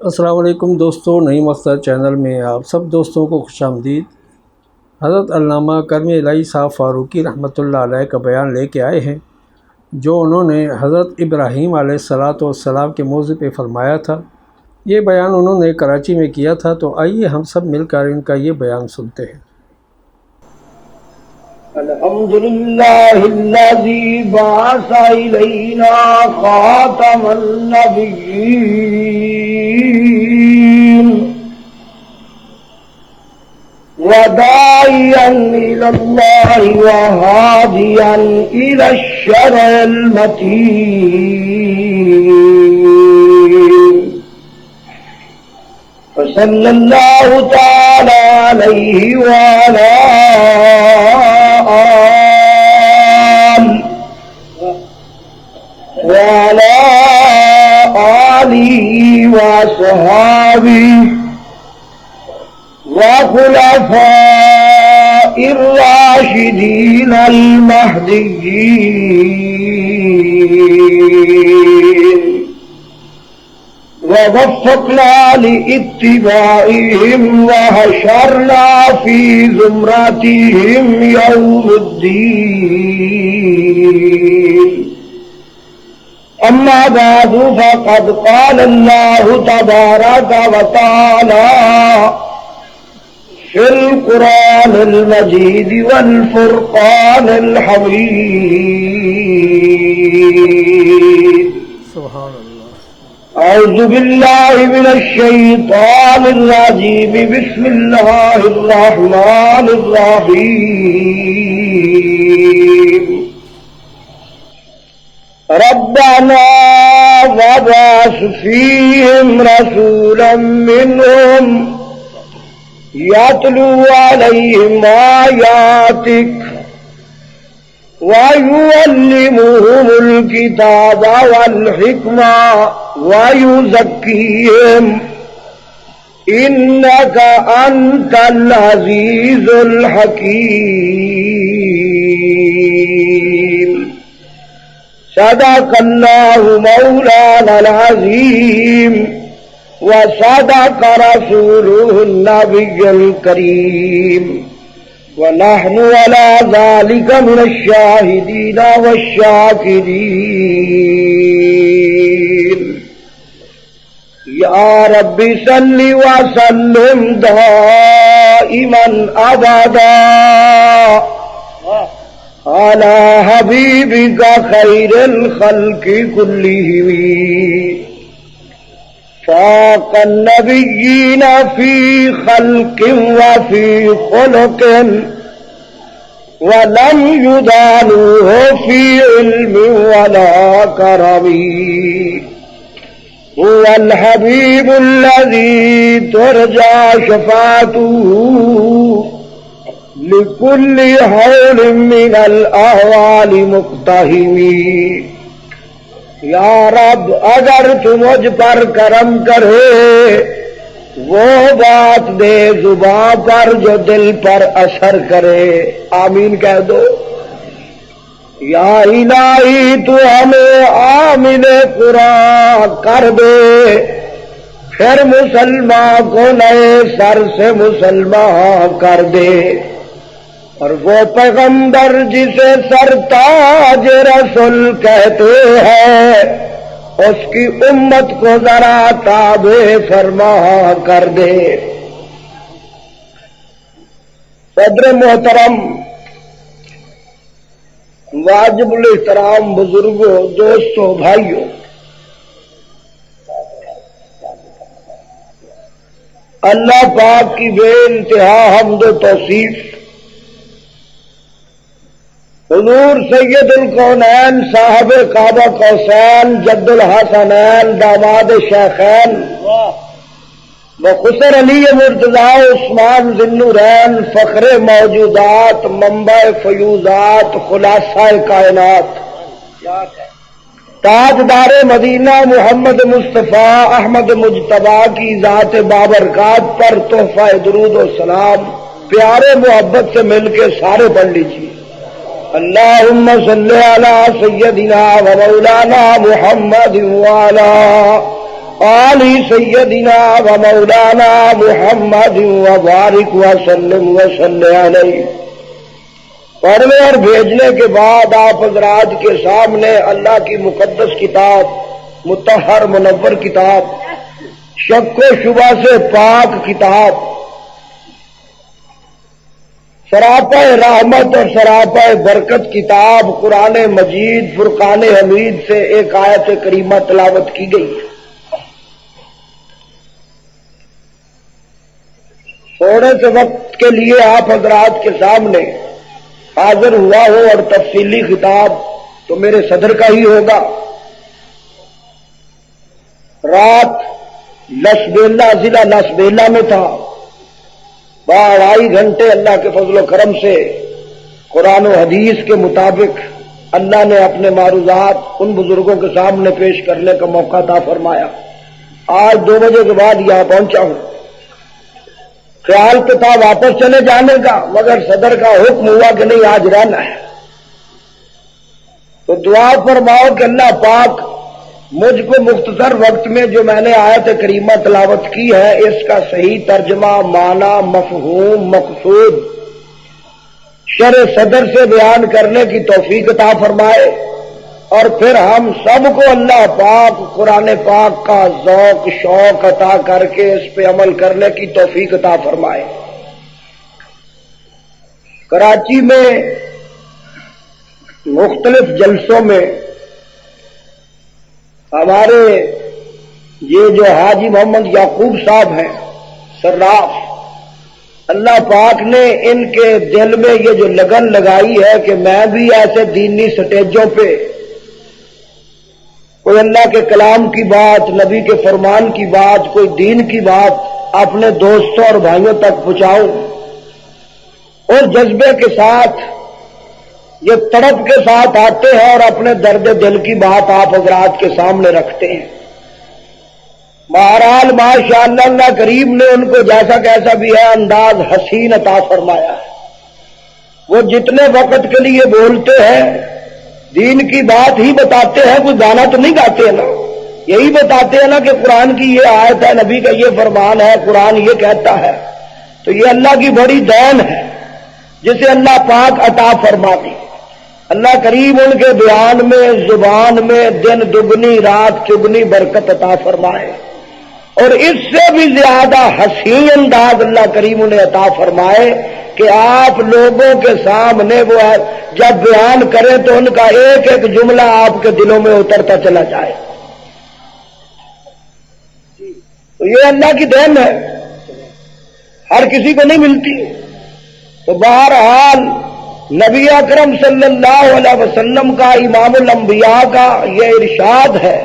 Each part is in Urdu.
السلام علیکم دوستو، نئی مختار چینل میں آپ سب دوستوں کو خوش آمدید۔ حضرت علامہ کرم الہی صاحب فاروقی رحمۃ اللہ علیہ کا بیان لے کے آئے ہیں، جو انہوں نے حضرت ابراہیم علیہ السلام کے موضوع پہ فرمایا تھا۔ یہ بیان انہوں نے کراچی میں کیا تھا، تو آئیے ہم سب مل کر ان کا یہ بیان سنتے ہیں۔ الحمدللہ الذی بعث الینا خاتم النبیین وداعیا الی اللہ وہادیا الی الشرع المتین، فصلی اللہ تعالی علیہ وعلی وعلى آله وصحابه وخلفاء الراشدين المهديين، ووفقنا لاتباعهم وحشرنا في زمرتهم يوم الدين. أما بعد، فقد قال الله تبارك وتعالى في القرآن المجيد والفرقان الحميد. سبحان اللہ۔ أعوذ بالله من الشيطان الرجيم، بسم الله الرحمن الرحيم. ربنا وابعث فيهم رسولا منهم يتلو عليهم آياتك ويعلمهم الكتاب والحكمة ويزكيهم إنك أنت العزيز الحكيم. صدق اللہ مولانا العظیم وصدق رسولہ النبی الکریم، ونحن على ذلك من الشاہدین والشاکرین. یا رب صل وسلم دائما ابدا على حبيبك خير الخلق كلهم، فاق النبيين في خلق وفي خلق ولم يدانوه في علم ولا كرم. هو الحبيب الذي ترجى شفاعته لكل حول من الأهوال مقتحم. یا رب، اگر تو مجھ پر کرم کرے وہ بات دے زباں پر جو دل پر اثر کرے. آمین کہہ دو. یا الہی، تو ہمیں عامل قرآن کر دے، پھر مسلمان کو نئے سر سے مسلمان کر دے، اور وہ پیغمبر جسے سرتاج رسول کہتے ہیں اس کی امت کو ذرا تابع فرما کر دے. صدر محترم، واجب الاحترام بزرگوں، دوستوں، بھائیوں، اللہ پاک کی بے انتہا حمد و توصیف حضور سید الکونین صاحب کعبہ قوسین جد الحسنین داماد شیخین وخسر علی مرتضیٰ عثمان ذی النورین فخر موجودات منبع فیوزات خلاصہ کائنات تاجدار مدینہ محمد مصطفیٰ احمد مجتبیٰ کی ذات بابرکات پر تحفہ درود و سلام پیارے محبت سے مل کے سارے پڑھ لیجیے. اللہم صلی علی سیدنا و مولانا محمد وعلی آلِ سیدنا و مولانا محمد و بارک وسلم وصلی علیہ۔ پڑھنے اور بھیجنے کے بعد آپ حضرات کے سامنے اللہ کی مقدس کتاب، مطہر منور کتاب، شک و شبہ سے پاک کتاب، سراپا رحمت اور سراپا برکت کتاب قرآن مجید فرقان حمید سے ایک آیت کریمہ تلاوت کی گئی۔ تھوڑے سے وقت کے لیے آپ حضرات کے سامنے حاضر ہوا ہو اور تفصیلی خطاب تو میرے صدر کا ہی ہوگا۔ رات لسبیلا ضلع لسبیلا میں تھا، 2.5 گھنٹے اللہ کے فضل و کرم سے قرآن و حدیث کے مطابق اللہ نے اپنے معروضات ان بزرگوں کے سامنے پیش کرنے کا موقع عطا فرمایا۔ آج 2 بجے کے بعد یہاں پہنچا ہوں۔ خیال تو تھا واپس چلے جانے کا، مگر صدر کا حکم ہوا کہ نہیں آج رہنا ہے، تو دعا فرماؤ کہ اللہ پاک مجھ کو مختصر وقت میں جو میں نے آیت کریمہ تلاوت کی ہے اس کا صحیح ترجمہ، معنی، مفہوم، مقصود شرح صدر سے بیان کرنے کی توفیق عطا فرمائے، اور پھر ہم سب کو اللہ پاک قرآن پاک کا ذوق شوق عطا کر کے اس پہ عمل کرنے کی توفیق عطا فرمائے۔ کراچی میں مختلف جلسوں میں ہمارے یہ جو حاجی محمد یعقوب صاحب ہیں صراف، اللہ پاک نے ان کے دل میں یہ جو لگن لگائی ہے کہ میں بھی ایسے دینی سٹیجوں پہ کوئی اللہ کے کلام کی بات، نبی کے فرمان کی بات، کوئی دین کی بات اپنے دوستوں اور بھائیوں تک پہنچاؤں، اور جذبے کے ساتھ یہ تڑپ کے ساتھ آتے ہیں اور اپنے درد دل کی بات آپ حضرات کے سامنے رکھتے ہیں۔ بہرحال ماشاءاللہ اللہ کریم نے ان کو جیسا کیسا بھی ہے انداز حسین عطا فرمایا ہے۔ وہ جتنے وقت کے لیے بولتے ہیں دین کی بات ہی بتاتے ہیں، کوئی گانا تو نہیں گاتے ہیں نا، یہی بتاتے ہیں نا کہ قرآن کی یہ آیت ہے، نبی کا یہ فرمان ہے، قرآن یہ کہتا ہے، تو یہ اللہ کی بڑی دین ہے جسے اللہ پاک عطا فرما دی۔ اللہ کریم ان کے بیان میں، زبان میں دن دگنی رات چگنی برکت عطا فرمائے، اور اس سے بھی زیادہ حسین انداز اللہ کریم انہیں عطا فرمائے کہ آپ لوگوں کے سامنے وہ جب بیان کریں تو ان کا ایک ایک جملہ آپ کے دلوں میں اترتا چلا جائے۔ تو یہ اللہ کی دین ہے، ہر کسی کو نہیں ملتی۔ تو بہرحال نبی اکرم صلی اللہ علیہ وسلم کا، امام الانبیاء کا یہ ارشاد ہے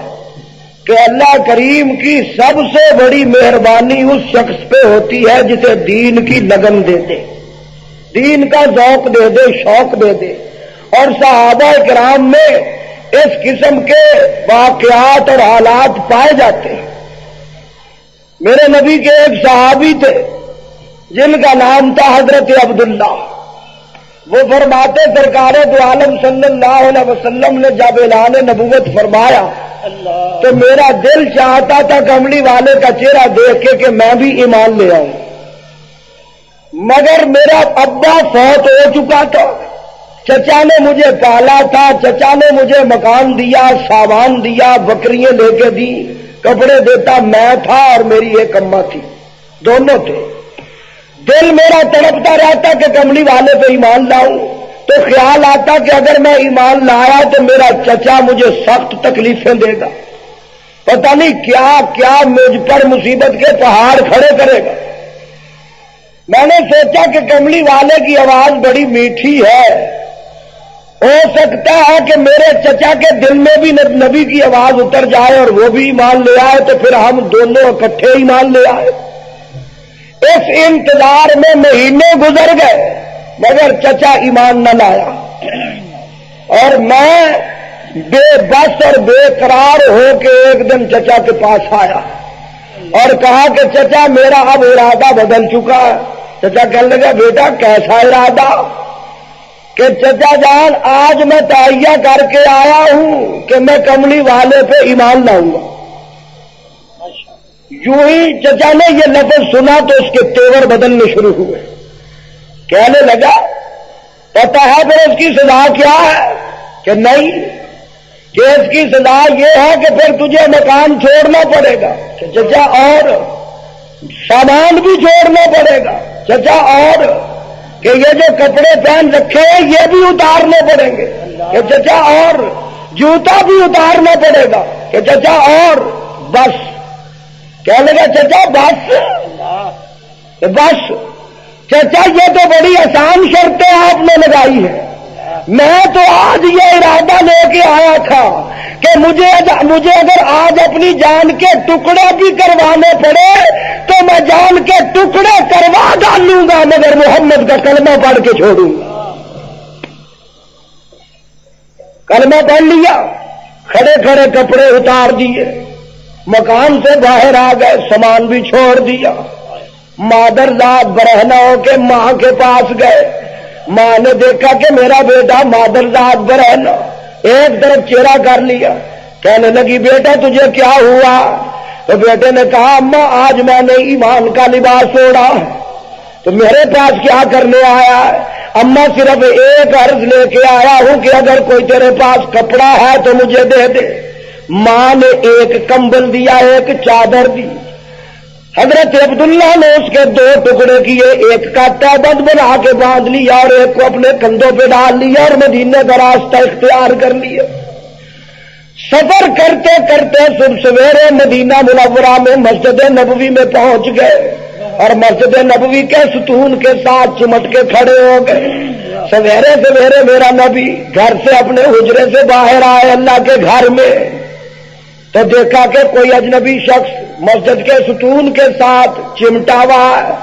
کہ اللہ کریم کی سب سے بڑی مہربانی اس شخص پہ ہوتی ہے جسے دین کی لگن دے دے، دین کا ذوق دے دے، شوق دے دے، اور صحابہ کرام میں اس قسم کے واقعات اور حالات پائے جاتے ہیں۔ میرے نبی کے ایک صحابی تھے جن کا نام تھا حضرت عبداللہ، وہ فرماتے سرکار دو عالم صلی اللہ علیہ وسلم نے جب اعلان نبوت فرمایا تو میرا دل چاہتا تھا کملی والے کا چہرہ دیکھ کے کہ میں بھی ایمان لے آؤں، مگر میرا ابا فوت ہو چکا تھا، چچا نے مجھے پالا تھا، چچا نے مجھے مکان دیا، سامان دیا، بکریاں لے کے دی، کپڑے دیتا میں تھا اور میری ایک اماں تھی، دونوں تھے۔ دل میرا تڑپتا رہتا کہ کملی والے پہ ایمان لاؤں، تو خیال آتا کہ اگر میں ایمان لایا تو میرا چچا مجھے سخت تکلیفیں دے گا، پتہ نہیں کیا کیا مجھ پر مصیبت کے پہاڑ کھڑے کرے گا۔ میں نے سوچا کہ کملی والے کی آواز بڑی میٹھی ہے، ہو سکتا ہے کہ میرے چچا کے دل میں بھی نبی کی آواز اتر جائے اور وہ بھی ایمان لے آئے، تو پھر ہم دونوں اکٹھے ایمان لے آئے۔ اس انتظار میں مہینے گزر گئے مگر چچا ایمان نہ لایا، اور میں بے بس اور بے قرار ہو کے ایک دن چچا کے پاس آیا اور کہا کہ چچا میرا اب ارادہ بدل چکا ہے۔ چچا کہنے لگا بیٹا کیسا ارادہ؟ کہ چچا جان آج میں تہیہ کر کے آیا ہوں کہ میں کملی والے پہ ایمان لاؤں گا۔ یوں ہی چچا نے یہ لفظ سنا تو اس کے تیور بدلنے شروع ہوئے. کہنے لگا پتہ ہے پھر اس کی سزا کیا ہے؟ کہ نہیں، کہ اس کی سزا یہ ہے کہ پھر تجھے مکان چھوڑنا پڑے گا. کہ چچا اور سامان بھی چھوڑنا پڑے گا. چچا اور کہ یہ جو کپڑے پہن رکھے ہیں یہ بھی اتارنے پڑیں گے. کہ چچا اور جوتا بھی اتارنا پڑے گا. کہ چچا اور بس. کہنے لگا چچا بس. کہ بس چچا یہ تو بڑی آسان شرطیں آپ نے لگائی ہے. میں تو آج یہ ارادہ لے کے آیا تھا کہ مجھے اگر آج اپنی جان کے ٹکڑے بھی کروانے پڑے تو میں جان کے ٹکڑے کروا ڈالوں گا مگر محمد کا کلمہ پڑھ کے چھوڑوں گا. کلمہ پڑھ لیا، کھڑے کھڑے کپڑے اتار دیے، مکان سے باہر آ گئے، سامان بھی چھوڑ دیا. مادر ذات برہنہ ہو کے ماں کے پاس گئے. ماں نے دیکھا کہ میرا بیٹا مادر ذات برہنہ، ایک طرف چہرہ کر لیا. کہنے لگی بیٹا تجھے کیا ہوا؟ تو بیٹے نے کہا اماں آج میں نے ایمان کا لباس اوڑھا ہے تو میرے پاس کیا کرنے آیا ہے؟ اماں صرف ایک عرض لے کے آیا ہوں کہ اگر کوئی تیرے پاس کپڑا ہے تو مجھے دے دے. ماں نے ایک کمبل دیا، ایک چادر دی. حضرت عبداللہ نے اس کے 2 ٹکڑے کیے، ایک کا تہبند بنا کے باندھ لیا اور ایک کو اپنے کندھوں پہ ڈال لیا اور مدینے کا راستہ اختیار کر لیا. سفر کرتے کرتے صبح سویرے مدینہ منورہ میں مسجد نبوی میں پہنچ گئے اور مسجد نبوی کے ستون کے ساتھ چمٹ کے کھڑے ہو گئے. سویرے سویرے میرا نبی گھر سے اپنے حجرے سے باہر آئے اللہ کے گھر میں تو دیکھا کہ کوئی اجنبی شخص مسجد کے ستون کے ساتھ چمٹا ہوا ہے.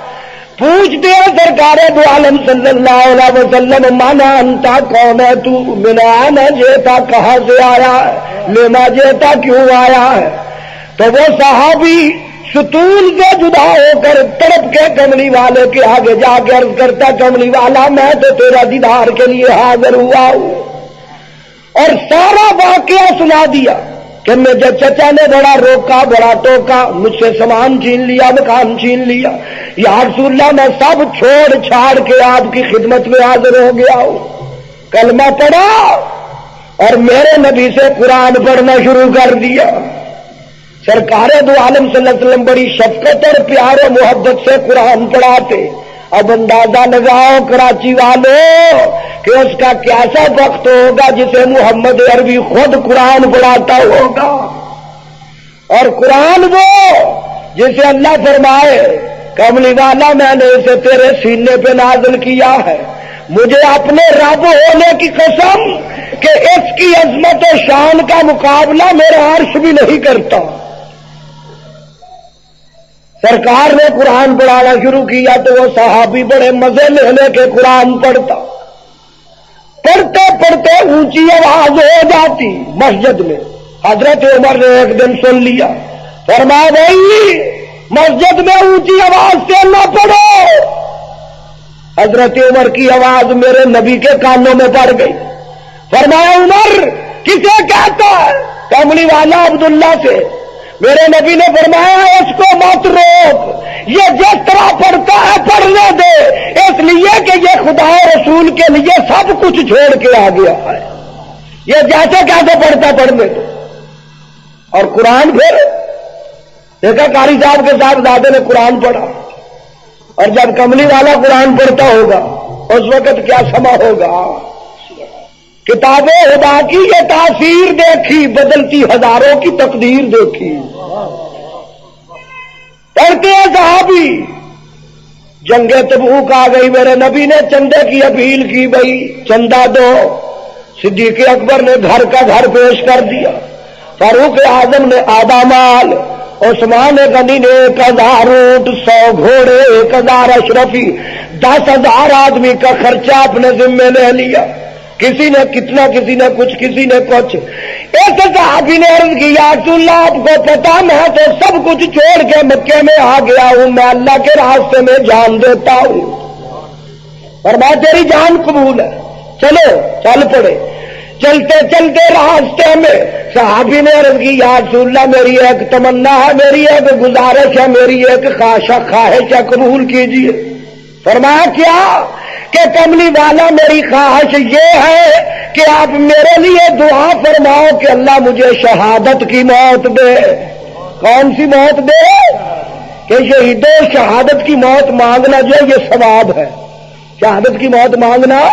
پوچھتے ہیں سرکار دو عالم صلی اللہ علیہ وسلم مانا انتا کون ہے تو؟ منان جیتا کہاں سے آیا ہے؟ لیما جیتا کیوں آیا ہے؟ تو وہ صحابی ستون سے جدا ہو کر تڑپ کے کملی والے کے آگے جا کے عرض کرتا کملی والا میں تو تیرا دیدار کے لیے حاضر ہوا ہوں. اور سارا واقعہ سنا دیا کہ میں جب چچا نے بڑا روکا بڑا ٹوکا، مجھ سے سامان چھین لیا، مکان چھین لیا، یا رسول اللہ میں سب چھوڑ چھاڑ کے آپ کی خدمت میں حاضر ہو گیا ہوں. کلمہ پڑھا اور میرے نبی سے قرآن پڑھنا شروع کر دیا. سرکار دو عالم صلی اللہ علیہ وسلم بڑی شفقت اور پیار و محبت سے قرآن پڑھاتے. اب اندازہ لگاؤ کراچی والوں کہ اس کا کیسا وقت ہوگا جسے محمد عربی خود قرآن پڑھاتا ہوگا. اور قرآن وہ جسے اللہ فرمائے کملی والا میں نے اسے تیرے سینے پہ نازل کیا ہے، مجھے اپنے رب ہونے کی قسم کہ اس کی عظمت و شان کا مقابلہ میرا عرش بھی نہیں کرتا. سرکار نے قرآن پڑھانا شروع کیا تو وہ صحابی بڑے مزے لے کے قرآن پڑھتا. پڑھتے پڑھتے اونچی آواز ہو جاتی مسجد میں. حضرت عمر نے ایک دن سن لیا، فرمایا بھائی مسجد میں اونچی آواز سے نہ پڑھو. حضرت عمر کی آواز میرے نبی کے کانوں میں پڑ گئی. فرمایا عمر کسے کہتا ہے؟ کملی والا عبداللہ سے. میرے نبی نے فرمایا اس کو مت روک، یہ جس طرح پڑھتا ہے پڑھنے دے، اس لیے کہ یہ خدا رسول کے لیے سب کچھ چھوڑ کے آ گیا ہے. یہ جیسے کیسے پڑھتا پڑھنے دے. اور قرآن پھر دیکھا قاری صاحب کے ساتھ دادے نے قرآن پڑھا، اور جب کملی والا قرآن پڑھتا ہوگا اس وقت کیا سما ہوگا. کتاب خدا کی یہ تاثیر دیکھی، بدلتی ہزاروں کی تقدیر دیکھی. پڑھتے ہیں صحابی جنگ تبوک آ گئی، میرے نبی نے چندے کی اپیل کی، بھائی چندہ دو. صدیق اکبر نے گھر کا گھر پیش کر دیا، فاروق اعظم نے آدھا مال، عثمان غنی نے 1000 اونٹ، 100 گھوڑے، 1000 اشرفی، 10,000 آدمی کا خرچہ اپنے ذمے لے لیا. کسی نے کتنا، کسی نے کچھ، کسی نے کچھ. ایک صحابی نے عرض کی یا رسول اللہ آپ کو پتا میں تو سب کچھ چھوڑ کے مکے میں آ گیا ہوں، میں اللہ کے راستے میں جان دیتا ہوں. فرمایا تیری جان قبول ہے، چلو چل پڑے. چلتے چلتے راستے میں صحابی نے عرض کی یا رسول اللہ میری ایک تمنا ہے، میری ایک گزارش ہے، میری ایک خواہش ہے، قبول کیجیے۔ فرمایا کیا؟ کہ کملی والا میری خواہش یہ ہے کہ آپ میرے لیے دعا فرماؤ کہ اللہ مجھے شہادت کی موت دے۔ کون سی موت دے؟ کہ شہیدوں شہادت کی موت مانگنا جو یہ ثواب ہے، شہادت کی موت مانگنا۔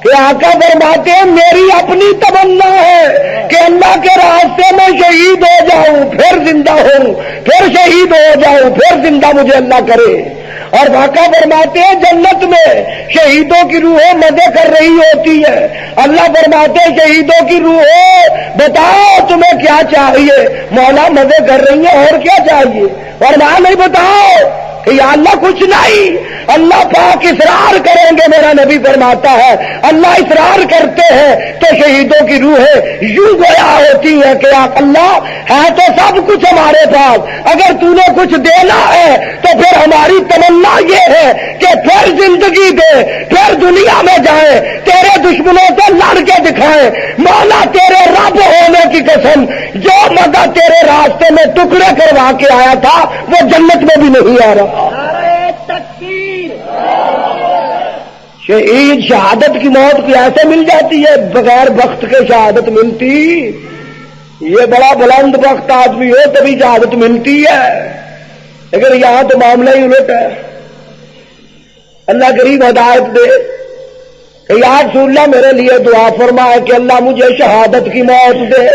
کہ آقا فرماتے ہیں میری اپنی تمنا ہے کہ اللہ کے راستے میں شہید ہو جاؤں، پھر زندہ ہوں، پھر شہید ہو جاؤں، پھر زندہ مجھے اللہ کرے۔ اور واقعہ فرماتے ہیں جنت میں شہیدوں کی روحیں مزے کر رہی ہوتی ہے، اللہ فرماتے ہیں شہیدوں کی روحیں بتاؤ تمہیں کیا چاہیے؟ مولا مزے کر رہی ہیں، اور کیا چاہیے؟ اور ماں نہیں بتاؤ کہ یا اللہ کچھ نہیں۔ اللہ پاک اصرار کریں گے، میرا نبی فرماتا ہے اللہ اصرار کرتے ہیں تو شہیدوں کی روحیں یوں گویا ہوتی ہے کہ اللہ ہے تو سب کچھ ہمارے پاس، اگر تو نے کچھ دینا ہے تو پھر ہماری تمنا یہ ہے کہ پھر زندگی دے، پھر دنیا میں جائیں، تیرے دشمنوں سے لڑ کے دکھائیں۔ مولا تیرے رب ہونے کی قسم، جو مدہ تیرے راستے میں ٹکڑے کروا کے آیا تھا وہ جنت میں بھی نہیں آ رہا۔ شہید شہادت کی موت کو ایسے مل جاتی ہے، بغیر وقت کے شہادت ملتی؟ یہ بڑا بلند وقت آدمی ہو تبھی شہادت ملتی ہے، لیکن یہاں تو معاملہ ہی الٹ ہے۔ اللہ قریب ہدایت دے کہ یا رسول اللہ میرے لیے دعا فرمائے کہ اللہ مجھے شہادت کی موت دے۔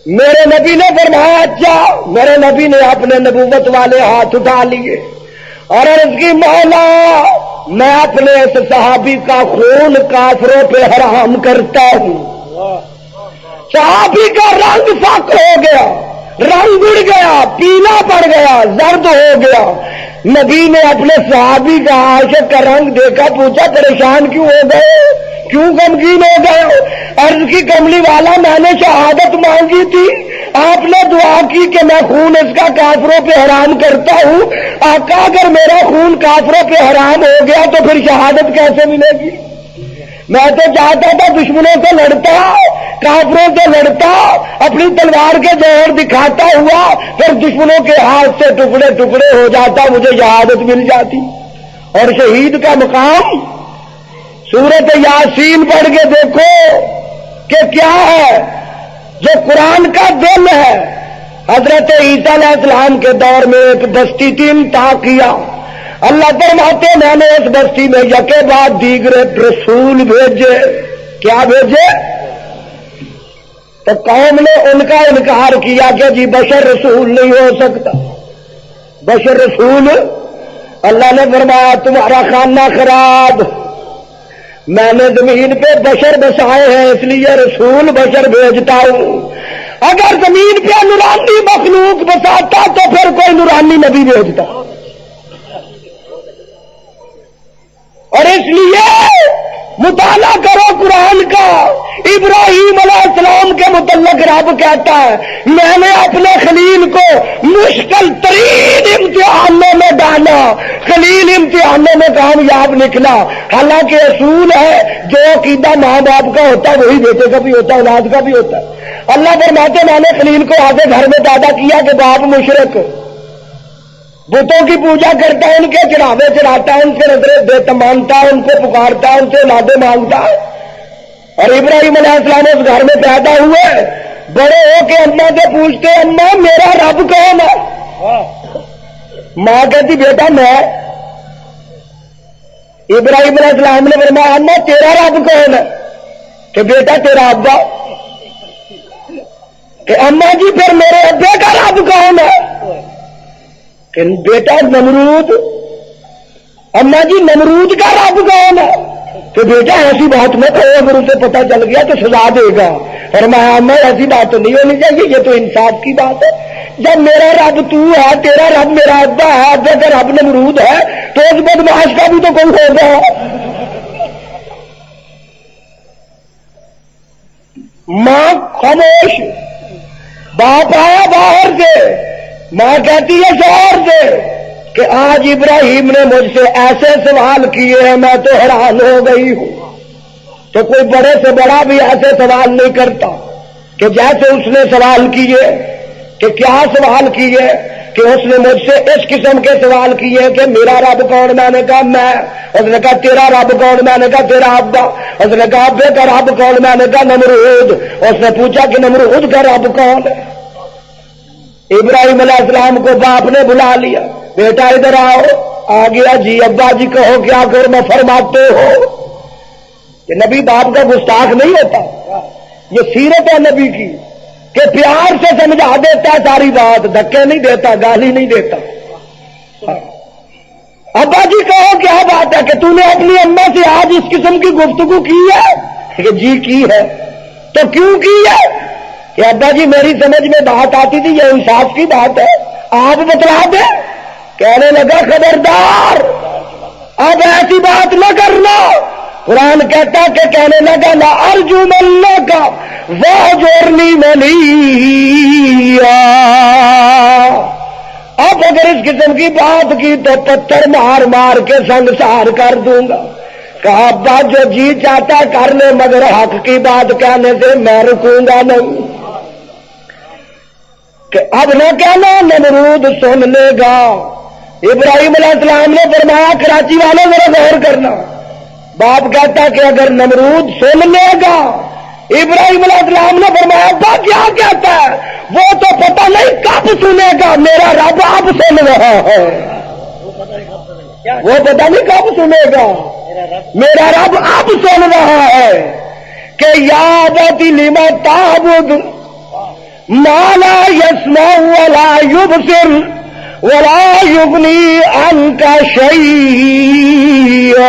میرے نبی نے فرمایا اچھا۔ میرے نبی نے اپنے نبوت والے ہاتھ اٹھا لیے اور عرض کی مولا میں اپنے اس صحابی کا خون کافروں پہ حرام کرتا ہوں۔ صحابی کا رنگ فاق ہو گیا، رنگ اڑ گیا، پیلا پڑ گیا، زرد ہو گیا۔ نبی نے اپنے صحابی کا عاشق کا رنگ دیکھا، پوچھا پریشان کیوں ہو گئے، کیوں غمگین ہو گئے؟ عرض کی کملی والا میں نے شہادت مانگی تھی، آپ نے دعا کی کہ میں خون اس کا کافروں پہ حرام کرتا ہوں۔ آقا اگر میرا خون کافروں پہ حرام ہو گیا تو پھر شہادت کیسے ملے گی؟ میں تو چاہتا تھا دشمنوں سے لڑتا، کافروں سے لڑتا، اپنی تلوار کے جوہر دکھاتا ہوا، پھر دشمنوں کے ہاتھ سے ٹکڑے ٹکڑے ہو جاتا، مجھے شہادت مل جاتی۔ اور شہید کا مقام سورۃ یاسین پڑھ کے دیکھو کہ کیا ہے، جو قرآن کا دل ہے۔ حضرت عیسیٰ علیہ السلام کے دور میں ایک بستی تھی انطاکیہ، اللہ فرماتے میں نے اس بستی میں یکے بعد دیگرے رسول بھیجے۔ کیا بھیجے؟ تو قوم نے ان کا انکار کیا کہ جی بشر رسول نہیں ہو سکتا، بشر رسول۔ اللہ نے فرمایا تمہارا خانہ خراب، میں نے زمین پہ بشر بسائے ہیں اس لیے رسول بشر بھیجتا ہوں۔ اگر زمین پہ نورانی مخلوق بساتا تو پھر کوئی نورانی نبی بھیجتا۔ اور اس لیے مطالعہ کرو قرآن کا۔ ابراہیم علیہ السلام کے متعلق رب کہتا ہے میں نے اپنے خلیل کو مشکل ترین امتحانوں میں ڈالا، خلیل امتحانوں میں کامیاب نکلا۔ حالانکہ اصول ہے جو عقیدہ ماں باپ کا ہوتا ہے وہی بیٹے کا بھی ہوتا ہے، اولاد کا بھی ہوتا ہے۔ اللہ فرماتے میں نے خلیل کو آگے گھر میں پیدا کیا کہ باپ مشرک بتوں کی پوجا کرتا ہے، ان کے چڑھاوے چڑھاتا ہے، ان سے نظریں دیتا مانتا ہے، ان کو پکارتا ہے، ان سے اولادیں مانگتا ہے۔ اور ابراہیم علیہ السلام اس گھر میں پیدا ہوئے، بڑے ہو کے اماں سے پوچھتے اماں میرا رب کون ہے؟ ماں کہتی بیٹا میں۔ ابراہیم علیہ السلام نے فرمایا اماں تیرا رب کون ہے؟ کہ بیٹا تیرا ابا۔ کہ اماں جی پھر میرے ابے کا رب کون ہے؟ کہ بیٹا نمرود۔ اماں جی نمرود کا رب کون ہے؟ کہ بیٹا ایسی بات میں کہو، اگر اسے پتہ چل گیا تو سزا دے گا۔ فرمایا اماں ایسی بات تو نہیں ہونی چاہیے، یہ تو انصاف کی بات ہے۔ جب میرا رب تو ہے، تیرا رب میرا ابا ہے، ابا کا رب نمرود ہے تو اس بدماش کا بھی تو کوئی ہوگا۔ ماں خاموش، باپ آیا باہر سے، ماں کہتی ہے شوہر سے کہ آج ابراہیم نے مجھ سے ایسے سوال کیے ہیں میں تو حیران ہو گئی ہوں۔ تو کوئی بڑے سے بڑا بھی ایسے سوال نہیں کرتا۔ کہ جیسے اس نے سوال کیے کہ کیا سوال کیے کہ اس نے مجھ سے اس قسم کے سوال کیے کہ میرا رب کون؟ میں نے کہا میں۔ اس نے کہا تیرا رب کون؟ میں نے کہا تیرا ابا۔ اس نے کہا ابے کا رب کون؟ میں نے کہا نمرود۔ اس نے پوچھا کہ نمرود کا رب کون ہے؟ ابراہیم علیہ السلام کو باپ نے بلا لیا، بیٹا ادھر آؤ۔ آ گیا، جی ابا جی کہو کیا کرنا فرماتے ہو؟ کہ نبی باپ کا گستاخ نہیں ہوتا، یہ سیرت ہے نبی کی کہ پیار سے سمجھا دیتا ہے ساری بات، دھکے نہیں دیتا، گالی نہیں دیتا۔ ابا جی کہو کیا بات ہے کہ تو نے اپنی اماں سے آج اس قسم کی گفتگو کی ہے؟ کہ جی کی ہے۔ تو کیوں کی ہے؟ کہ ابا جی میری سمجھ میں بات آتی تھی، یہ انصاف کی بات ہے، آپ بتلا دیں۔ کہنے لگا خبردار اب ایسی بات نہ کرنا۔ قرآن کہتا کہ کہنے لگا لا ارجو ملہ کا واجرنی ملیا، اب اگر اس قسم کی بات کی تو پتھر مار مار کے سنگسار کر دوں گا۔ کہا ابا جو جی چاہتا کر لے، مگر حق کی بات کہنے سے میں رکوں گا نہیں۔ کہ اب نہ کہنا نمرود سن لے گا۔ ابراہیم علیہ السلام نے فرمایا کراچی والے ذرا غور کرنا، باپ کہتا کہ اگر نمرود سن لے گا، ابراہیم علیہ السلام نے فرمایا ابا کیا کہتا ہے؟ وہ تو پتہ نہیں کب سنے گا، میرا رب اب سن رہا ہے۔ وہ پتہ نہیں کب سنے گا، میرا رب اب سن رہا ہے۔ کہ یا ابتی لما تعبد ما لا يسمع ولا يبصر ولا يغني عنك شيئا،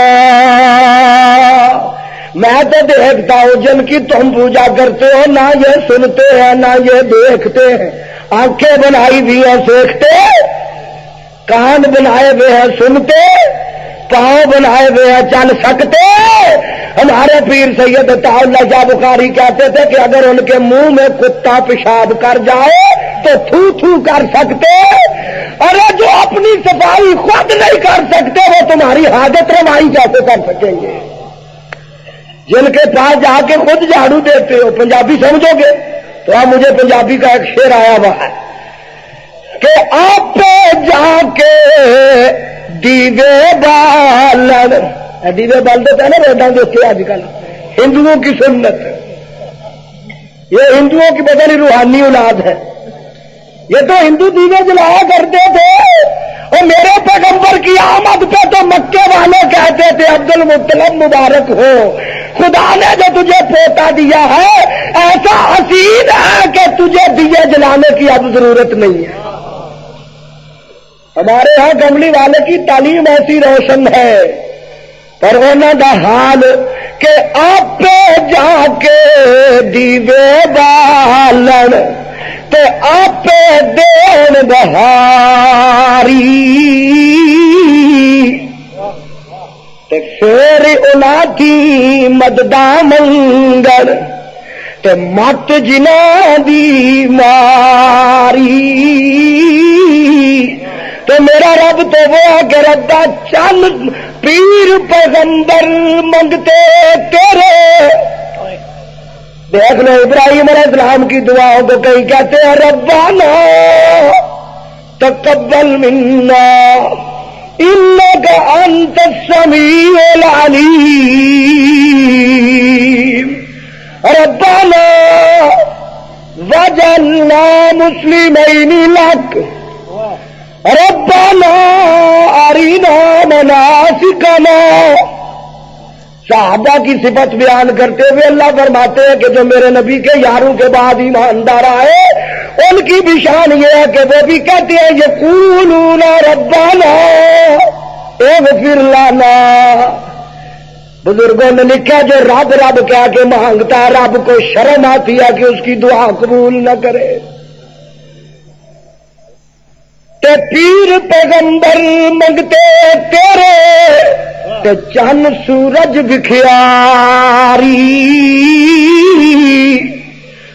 میں تو دیکھتا ہوں جن کی تم پوجا کرتے ہو، نہ یہ سنتے ہیں نہ یہ دیکھتے ہیں، آنکھیں بنائی بھی ہیں دیکھتے، کان بنائے ہوئے ہیں سنتے، پاؤں بنائے ہوئے ہیں چل سکتے۔ ہمارے پیر سید عطا اللہ شاہ بخاری کہتے تھے کہ اگر ان کے منہ میں کتا پیشاب کر جائے تو تھو تھو کر سکتے، ارے جو اپنی صفائی خود نہیں کر سکتے وہ تمہاری حاجت روائی کیسے کر سکیں گے؟ جن کے پاس جا کے خود جھاڑو دیتے ہو، پنجابی سمجھو گے تو اب مجھے پنجابی کا ایک شعر آیا ہوا ہے کہ آپ پہ جا کے دیوے بالن، دیوے بالتے تھے نا روڈاں دیکھتے آج کل، ہندوؤں کی سنت، یہ ہندوؤں کی پتہ نہیں روحانی اولاد ہے، یہ تو ہندو دیوے جلایا کرتے تھے۔ اور میرے پیغمبر کی آمد پہ تو مکے والے کہتے تھے عبد المطلب مبارک ہو، خدا نے جو تجھے پوتا دیا ہے ایسا حسین ہے کہ تجھے دیے جلانے کی اب ضرورت نہیں ہے۔ ہمارے ہاں گملی والے کی تعلیم ایسی روشن ہے، پر انہوں دا حال کہ آپ پہ جا کے دیوے بالن تے آپ دین بہاری، تے پھر اُنا کی مددا منگل تے مت جنا دی ماری۔ تو میرا رب تو وہ ہے کہ ربا چل پیر پیغمبر منگتے تیرے، دیکھ لو ابراہیم علیہ السلام کی دعاؤں کو کئی کہتے ہیں ربنا تقبل منا انک انت السمیع العلیم، ربنا وجعلنا مسلمین لک ربنا ارینا مناسکنا۔ صحابہ کی صفت بیان کرتے ہوئے اللہ فرماتے ہیں کہ جو میرے نبی کے یاروں کے بعد ایماندار آئے ان کی بھی شان یہ ہے کہ وہ بھی کہتے ہیں یقولون ربنا اغفر لنا۔ بزرگوں نے لکھا جو رب رب کہہ کے مانگتا ہے رب کو شرم آتی ہے کہ اس کی دعا قبول نہ کرے۔ تے پیر پیغمبر منگتے تیرے تے چند سورج بکھیاری،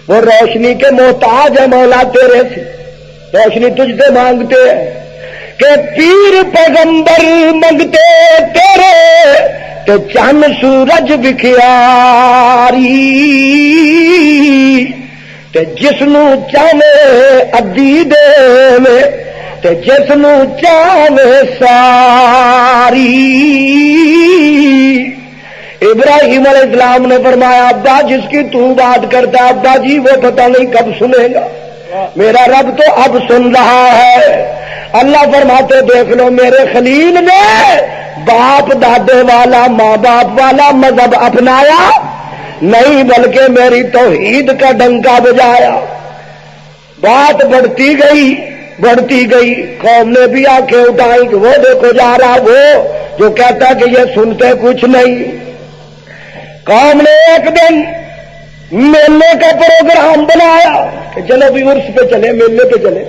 وہ روشنی کے محتاج ہے مولا تیرے سے، روشنی تجھ سے مانگتے ہیں کہ پیر پیغمبر منگتے تیرے تے چند سورج بکھیاری، تے جسنو چاہے ادی دے تے جسنو چاہے ساری۔ ابراہیم علیہ السلام نے فرمایا ابا جس کی تو بات کرتا ابا جی وہ پتہ نہیں کب سنے گا، میرا رب تو اب سن رہا ہے۔ اللہ فرماتے دیکھ لو میرے خلیل نے باپ دادے والا ماں باپ والا مذہب اپنایا نہیں، بلکہ میری توحید کا ڈنکا بجایا۔ بات بڑھتی گئی بڑھتی گئی، قوم نے بھی آنکھیں اٹھائی کہ وہ دیکھو جا رہا وہ جو کہتا کہ یہ سنتے کچھ نہیں۔ قوم نے ایک دن میلے کا پروگرام بنایا کہ چلو بھی عرس پہ چلے، میلے پہ چلے۔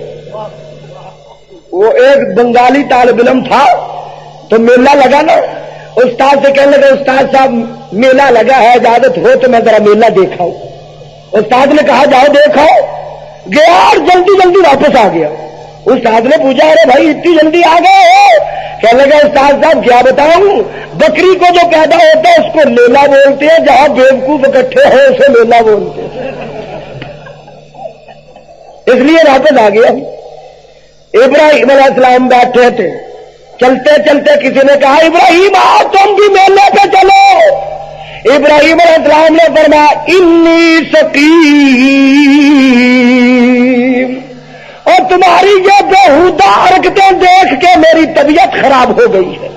وہ ایک بنگالی طالب علم تھا تو میلہ لگا نا، استاد سے کہنے لگا استاد صاحب میلہ لگا ہے اجازت ہو تو میں ذرا میلہ دیکھاؤں۔ استاد نے کہا جاؤ دیکھاؤ، گیا اور جلدی جلدی واپس آ گیا۔ استاد نے پوچھا ارے بھائی اتنی جلدی آ گئے ہو؟ کہنے لگا استاد صاحب کیا بتاؤں، بکری کو جو پیدا ہوتا ہے اس کو میلہ بولتے ہیں، جہاں بیوقوف اکٹھے ہو اسے میلہ بولتے ہیں، اس لیے واپس آ گیا۔ ابراہیم علیہ السلام بیٹھے تھے، چلتے چلتے کسی نے کہا ابراہیم آؤ تم بھی میلے پہ چلو۔ ابراہیم علیہ السلام نے فرمایا انی سقیم، اور تمہاری یہ بےہودہ حرکتیں دیکھ کے میری طبیعت خراب ہو گئی ہے،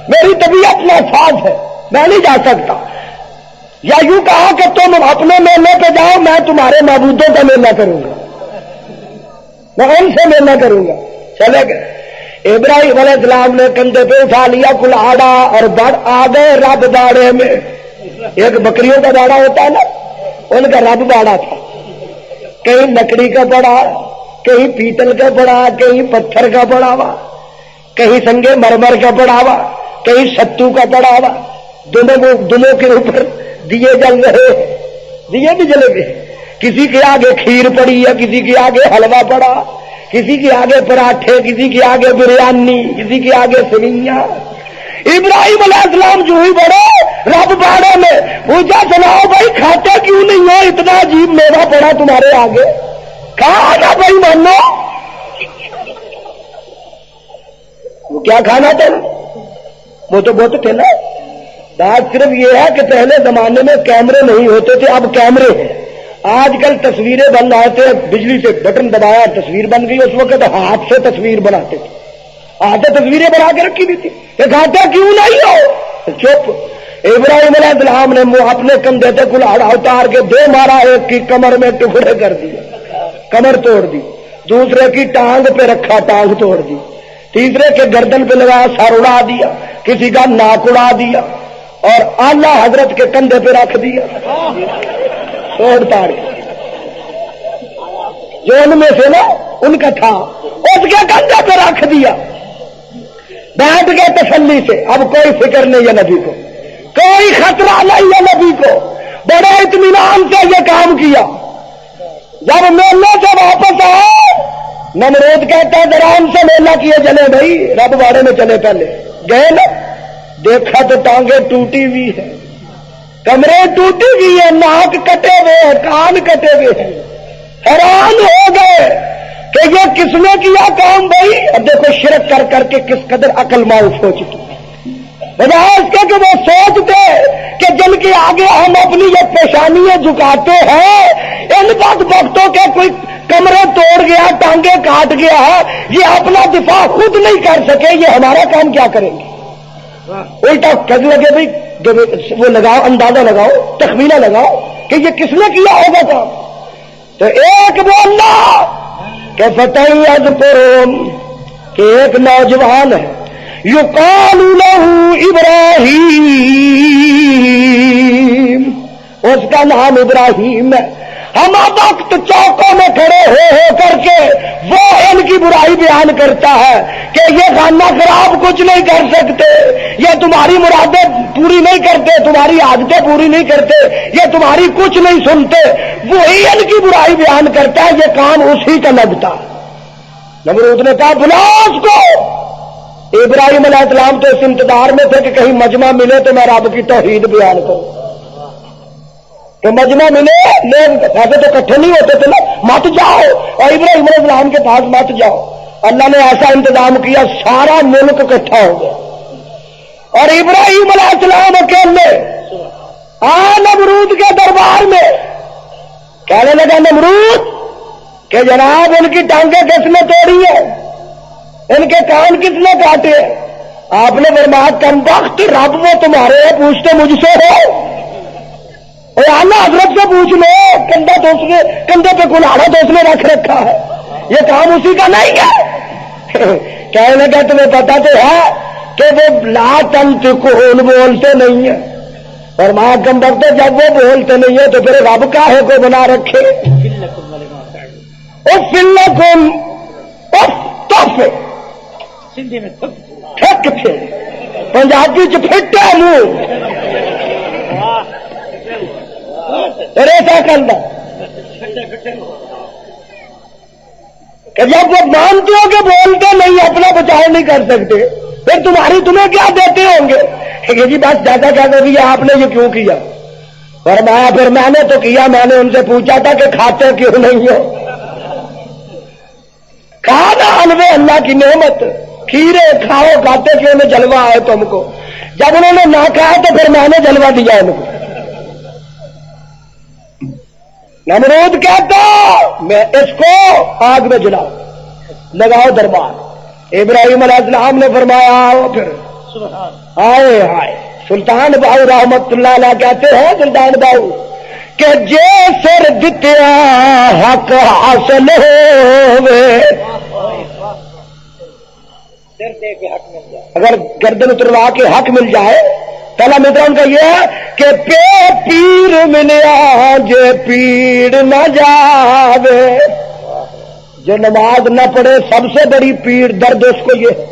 میری طبیعت ناساز ہے، میں نہیں جا سکتا۔ یا یوں کہا کہ تم اپنے میلے پہ جاؤ، میں تمہارے معبودوں کا میلہ کروں گا، میں ان سے میلہ کروں گا۔ چلے گئے۔ ابراہیم علیہ السلام نے کندھے پہ اٹھا لیا کلاڑا اور بڑھ آ گئے رب باڑے میں۔ ایک بکریوں کا باڑا ہوتا ہے نا، ان کا رب باڑا تھا، کہیں لکڑی کا پڑا، کہیں پیتل کا پڑا، کہیں پتھر کا پڑا ہوا، کہیں سنگے مرمر کا پڑا ہوا، کہیں ستو کا پڑا ہوا، دموں کے اوپر دیے جل رہے، دیے بھی جلے گئے، کسی کے آگے کھیر پڑی ہے، کسی کے آگے حلوہ پڑا، کسی کے آگے پراٹھے، کسی کے آگے بریانی، کسی کے آگے سویاں۔ ابراہیم علیہ السلام جو ہی بڑے رب باڑے میں پوچھا سناؤ بھائی کھاتے کیوں نہیں ہو، اتنا عجیب میوہ پڑا تمہارے آگے، کھانا بھائی مانو۔ وہ کیا کھانا تھا، وہ تو بہت تھے نا۔ بات صرف یہ ہے کہ پہلے زمانے میں کیمرے نہیں ہوتے تھے، اب کیمرے ہیں۔ آج کل تصویریں بن رہے تھے، بجلی سے بٹن دبایا تصویر بن گئی، اس وقت ہاتھ سے تصویر بناتے تھے، ہاتھ سے تصویریں بنا کے رکھی ہوئی تھی۔ یہ کھاتے کیوں نہیں ہو؟ چپ۔ ابراہیم علیہ السلام نے اپنے کندھے سے کلاڑا اتار کے دے مارا، ایک کی کمر میں ٹکڑے کر دیے، کمر توڑ دی، دوسرے کی ٹانگ پہ رکھا، ٹانگ توڑ دی، تیسرے کے گردن پہ لگایا، سر اڑا دیا، کسی کا ناک اڑا دیا، اور اعلیٰ حضرت کے کندھے پہ رکھ دیا توڑ تاڑ کے، جو ان میں سے نا ان کا تھا اس کے کندھے پہ رکھ دیا، بیٹھ گئے تسلی سے۔ اب کوئی فکر نہیں ہے نبی کو، کوئی خطرہ نہیں ہے نبی کو، بڑے اطمینان سے یہ کام کیا۔ جب میلے سے واپس آئے نمرود کہتا ہے ذرا ہم سے میلہ کیے چلے بھائی، رب باڑے میں چلے، پہلے گئے نا، دیکھا تو ٹانگیں ٹوٹی ہوئی ہے، کمرے ٹوٹی ہوئی ہے، ناک کٹے ہوئے ہیں، کان کٹے ہوئے ہیں، حیران ہو گئے کہ یہ کس نے کیا کام بھائی؟ اب دیکھو شرک کر کر کے کس قدر عقل معاف ہو چکی، بجائے اس کے کہ وہ سوچتے کہ جن کے آگے ہم اپنی یہ پیشانیاں جھکاتے ہیں، ان وقتوں کے کوئی کمرے توڑ گیا، ٹانگیں کاٹ گیا ہے، یہ اپنا دفاع خود نہیں کر سکے، یہ ہمارا کام کیا کریں گے؟ الٹا کہنے لگے بھائی وہ لگاؤ، اندازہ لگاؤ، تخمینہ لگاؤ کہ یہ کس نے کیا ہوگا کام۔ تو ایک بولنا کہ فتح اذکرہم، کہ ایک نوجوان ہے یقال لہ ابراہیم، اس کا نام ابراہیم ہے۔ ہم وقت چوکوں میں کھڑے ہو کر کے وہ ان کی برائی بیان کرتا ہے کہ یہ خانہ خراب کچھ نہیں کر سکتے، یہ تمہاری مرادیں پوری نہیں کرتے، تمہاری عادتیں پوری نہیں کرتے، یہ تمہاری کچھ نہیں سنتے، وہی ان کی برائی بیان کرتا ہے، یہ کام اسی کا لگتا ہے۔ نمرود نے کہا بلا اس کو۔ ابراہیم علیہ السلام تو اس انتظار میں تھے کہ کہیں مجمع ملے تو میں رب کی توحید بیان کروں، کہ مجمع ملے لوگ ایسے تو اکٹھے نہیں ہوتے تھے نا، مت جاؤ، اور ابراہیم علیہ السلام کے پاس مت جاؤ. اللہ نے ایسا انتظام کیا سارا ملک اکٹھا ہو گیا اور ابراہیم علیہ السلام اکیلے نمرود کے دربار میں کہنے لگا نمرود کہ جناب ان کی ٹانگیں کس نے توڑی ہیں، ان کے کان کس نے کاٹے ہیں؟ آپ نے فرمایا کم وقت رب وہ تمہارے ہیں پوچھتے مجھ سے ہو، اور اعلیٰ حضرت سے پوچھ لو، کندھا تو اس نے کندھے پہ کلاڑا تو اس نے رکھ رکھا ہے، یہ کام اسی کا نہیں ہے. کہنے لگا تمہیں پتا تو ہے کہ وہ لا تنطقون بولتے نہیں ہیں، اور ماں کم وقت جب وہ بولتے نہیں ہیں تو پھر رب کاہے کو بنا رکھے. فلکم تحفے ٹھیک تھے پنجابی چپٹا منہ ریسا کرنا کہ جب وہ مانتے ہو کہ بولتے نہیں اپنا بچاؤ نہیں کر سکتے پھر تمہیں کیا دیتے ہوں گے کہ جی بس زیادہ کیا کر دیا آپ نے یہ کیوں کیا. فرمایا پھر میں نے تو کیا، میں نے ان سے پوچھا تھا کہ کھاتے کیوں نہیں ہو. کھانا حلوے اللہ کی نعمت، کھیرے کھاؤ کھاتے کیوں میں جلوہ آئے تم کو. جب انہوں نے نہ کھایا تو پھر میں نے جلوہ دیا ان کو. نمرود کہتا میں اس کو آگ میں جلاؤ، لگاؤ دربار. ابراہیم علیہ السلام نے فرمایا آؤ. پھر آئے ہائے سلطان باؤ رحمت اللہ علیہ کہتے ہیں سلطان باؤ کہ جے سر دتیا حق حاصل ہوئے، اگر گردن اتروا کے حق مل جائے. پہلا مدرا ان کا یہ ہے کہ پے پیر ملیا جے پیڑ نہ جاوے. جو نماز نہ پڑھے سب سے بڑی پیڑ درد اس کو یہ ہے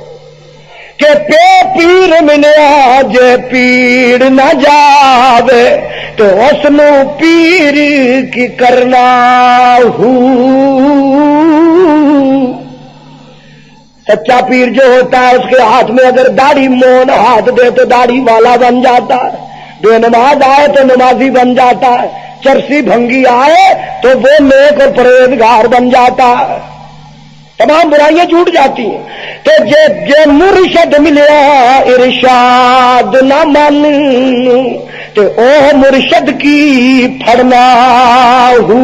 کہ پے پیر ملیا جے پیڑ نہ جاوے تو اس نو پیر کی کرنا ہو. سچا پیر جو ہوتا ہے اس کے ہاتھ میں اگر داڑھی مون ہاتھ دے تو داڑھی والا بن جاتا ہے، بے نماز آئے تو نمازی بن جاتا ہے، چرسی بھنگی آئے تو وہ نیک اور پرہیزگار بن جاتا ہے، تمام برائیاں چھوٹ جاتی ہیں. تو جے مرشد ملیا ارشاد نہ من تو او مرشد کی پھڑنا ہو.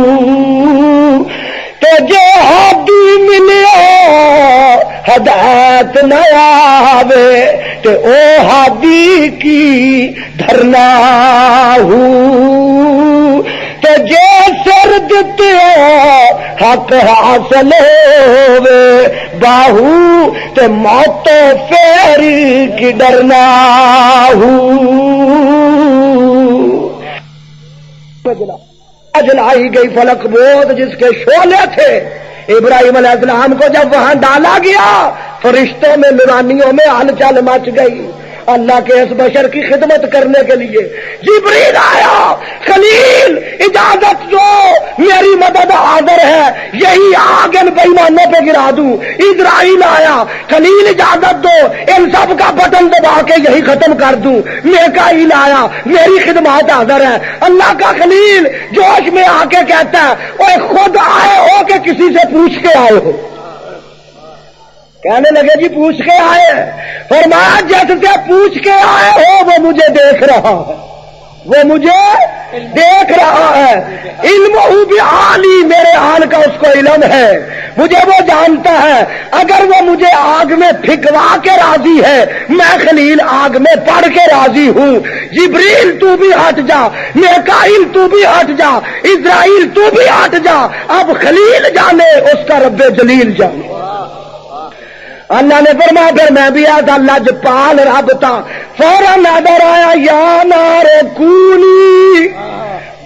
تو جے ہادی ملیا ہدایت نہ آوے تو او ہادی کی دھرنا ہو. تو جے سر دیتے حق حاصل ہوئے باہو تو موت فیر کی ڈرنا ہو. جلائی گئی فلک بوت جس کے شعلے تھے ابراہیم علیہ السلام کو جب وہاں ڈالا گیا فرشتوں میں نورانیوں میں ہلچل مچ گئی. اللہ کے اس بشر کی خدمت کرنے کے لیے جبریل آیا، خلیل اجازت دو میری مدد حاضر ہے، یہی آگ ان بےایمانوں پہ گرا دوں. اسرائیل آیا، خلیل اجازت دو ان سب کا بٹن دبا کے یہی ختم کر دوں. میکائیل آیا، میری خدمات حاضر ہے. اللہ کا خلیل جوش میں آ کے کہتا ہے اوے خود آئے ہو کہ کسی سے پوچھ کے آئے ہو؟ کہنے لگے جی پوچھ کے آئے. فرمایا جس سے پوچھ کے آئے ہو وہ مجھے دیکھ رہا ہے، وہ مجھے دیکھ رہا ہے. علم بعالی میرے حال کا اس کو علم ہے، مجھے وہ جانتا ہے. اگر وہ مجھے آگ میں پھکوا کے راضی ہے میں خلیل آگ میں پڑ کے راضی ہوں. جبریل تو بھی ہٹ جا، میکائیل تو بھی ہٹ جا، اسرائیل تو بھی ہٹ جا. اب خلیل جانے اس کا رب جلیل جانے. اللہ نے فرمایا پھر میں بھی آتا لجپال رب تھا. فوراً نظر آیا یا نار کونی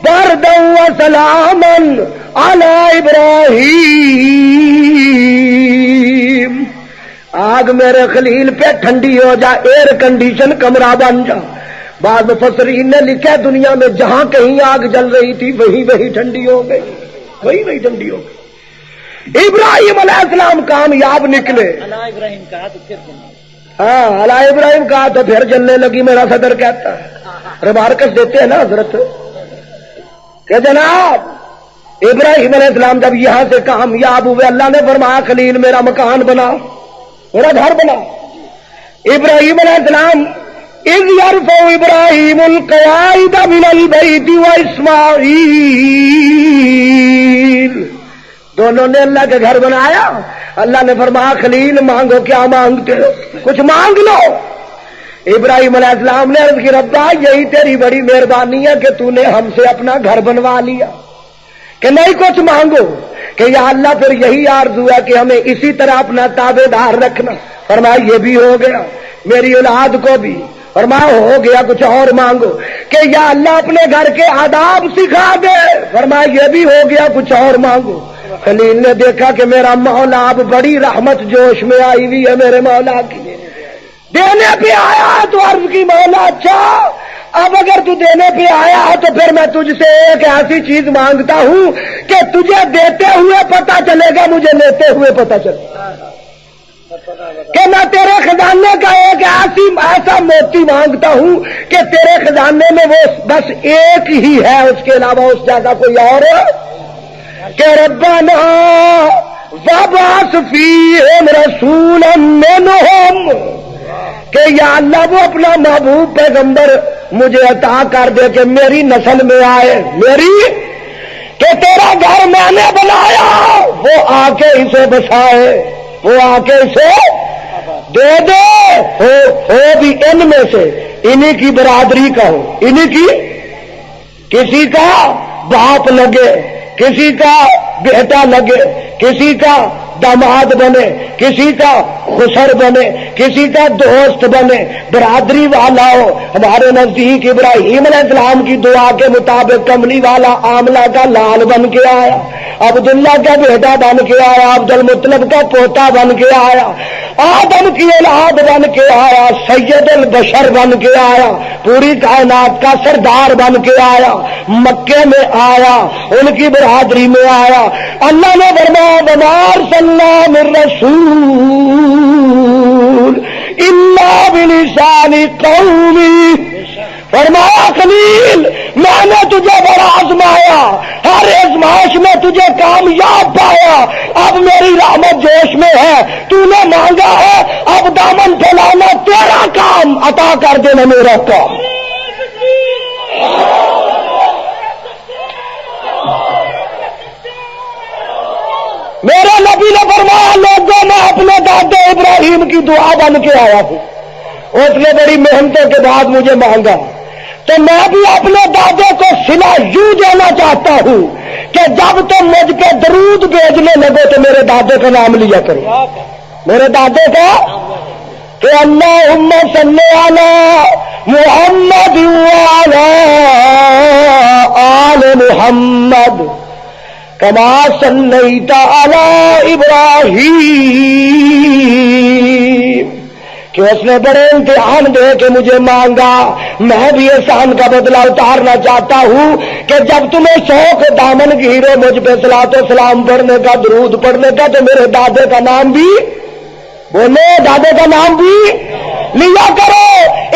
بردا و سلاما علی ابراہیم، آگ میرے خلیل پہ ٹھنڈی ہو جا، ایئر کنڈیشن کمرہ بن جا. بعض مفسرین نے لکھا دنیا میں جہاں کہیں آگ جل رہی تھی وہی ٹھنڈی ہو گئی، وہی ٹھنڈی ہو گئی. ابراہیم علیہ السلام کامیاب نکلے. ابراہیم کہا تو پھر ہاں اللہ ابراہیم کہا تو پھر جلنے لگی. میرا صدر کہتا ہے ریمارکس دیتے ہیں نا حضرت، کہ جناب ابراہیم علیہ السلام جب یہاں سے کامیاب ہوئے اللہ نے فرمایا خلیل میرا مکان بنا، میرا گھر بنا۔ ابراہیم علیہ السلام اذ یرفع ابراہیم القواعد من البیت واسماعیل، دونوں نے اللہ کا گھر بنایا۔ اللہ نے فرمایا خلیل مانگو، کیا مانگتے ہو؟ کچھ مانگ لو۔ ابراہیم علیہ السلام نے عرض کی ربا یہی تیری بڑی مہربانی ہے کہ تو نے ہم سے اپنا گھر بنوا لیا، کہ نہیں کچھ مانگو، کہ یا اللہ پھر یہی آرزو ہے کہ ہمیں اسی طرح اپنا تابع دار رکھنا۔ فرمایا یہ بھی ہو گیا، میری اولاد کو بھی۔ فرمایا ہو گیا، کچھ اور مانگو، کہ یا اللہ اپنے گھر کے آداب سکھا دے۔ فرمایا یہ بھی ہو گیا، کچھ اور مانگو۔ خلیل نے دیکھا کہ میرا مولا اب بڑی رحمت جوش میں آئی ہوئی ہے میرے مولا کی، دینے پہ آیا تو عرض کی مولا اچھا اب اگر تو دینے پہ آیا ہے تو پھر میں تجھ سے ایک ایسی چیز مانگتا ہوں کہ تجھے دیتے ہوئے پتہ چلے گا، مجھے لیتے ہوئے پتہ چلے گا، کہ میں تیرے خزانے کا ایک ایسا موتی مانگتا ہوں کہ تیرے خزانے میں وہ بس ایک ہی ہے، اس کے علاوہ اس جیسا کوئی اور، کہ ربنا وابعث فیہم رسولا منہم، کہ یا اللہ وہ اپنا محبوب پیغمبر مجھے عطا کر دے کہ میری نسل میں آئے، میری، کہ تیرا گھر میں نے بنایا وہ آ کے اسے بسائے، وہ آ کے اسے دے دے، ہو بھی ان میں سے، انہی کی برادری کا ہو، انہی کی، کسی کا باپ لگے، کسی کا بیٹا لگے، کسی کا داماد بنے، کسی کا خسر بنے، کسی کا دوست بنے، برادری والا ہو۔ ہمارے نزدیک ابراہیم علیہ السلام کی دعا کے مطابق کملی والا آملہ کا لال بن کے آیا، عبداللہ کا بیٹا بن کے آیا، عبد المطلب کا پوتا بن کے آیا، آدم کی اولاد بن کے آیا، سید البشر بن کے آیا، پوری کائنات کا سردار بن کے آیا، مکے میں آیا، ان کی برادری میں آیا۔ اللہ نے فرمایا وما ارسلنا من رسول الا بلسان قومی، فرمایا خلیل میں نے تجھے بڑا آزمایا، ہر آزمائش میں تجھے کامیاب پایا، اب میری رحمت جوش میں ہے، تو نے مانگا ہے، اب دامن پھیلانا تیرا کام، عطا کر دینا میرا کام۔ میرے نبی نے فرمایا لوگوں میں اپنے دادے ابراہیم کی دعا بن کے آیا ہوں، اس نے بڑی محنتوں کے بعد مجھے مانگا، تو میں بھی اپنے دادے کو صلہ یوں دینا چاہتا ہوں کہ جب تم مجھ پہ درود بھیجنے لگو تو میرے دادے کا نام لیا کرو، میرے دادے کا، کہ اللہم صلی علی محمد وعلی آل محمد کما صلیت علی ابراہیم، کہ اس نے بڑے امتحان دے کے مجھے مانگا، میں بھی احسان کا بدلہ اتارنا چاہتا ہوں کہ جب تمہیں شوق دامن گھیرے مجھ پہ صلاۃ و سلام پڑھنے کا، درود پڑھنے کا، تو میرے دادے کا نام بھی بولے، دادے کا نام بھی لیا کرو،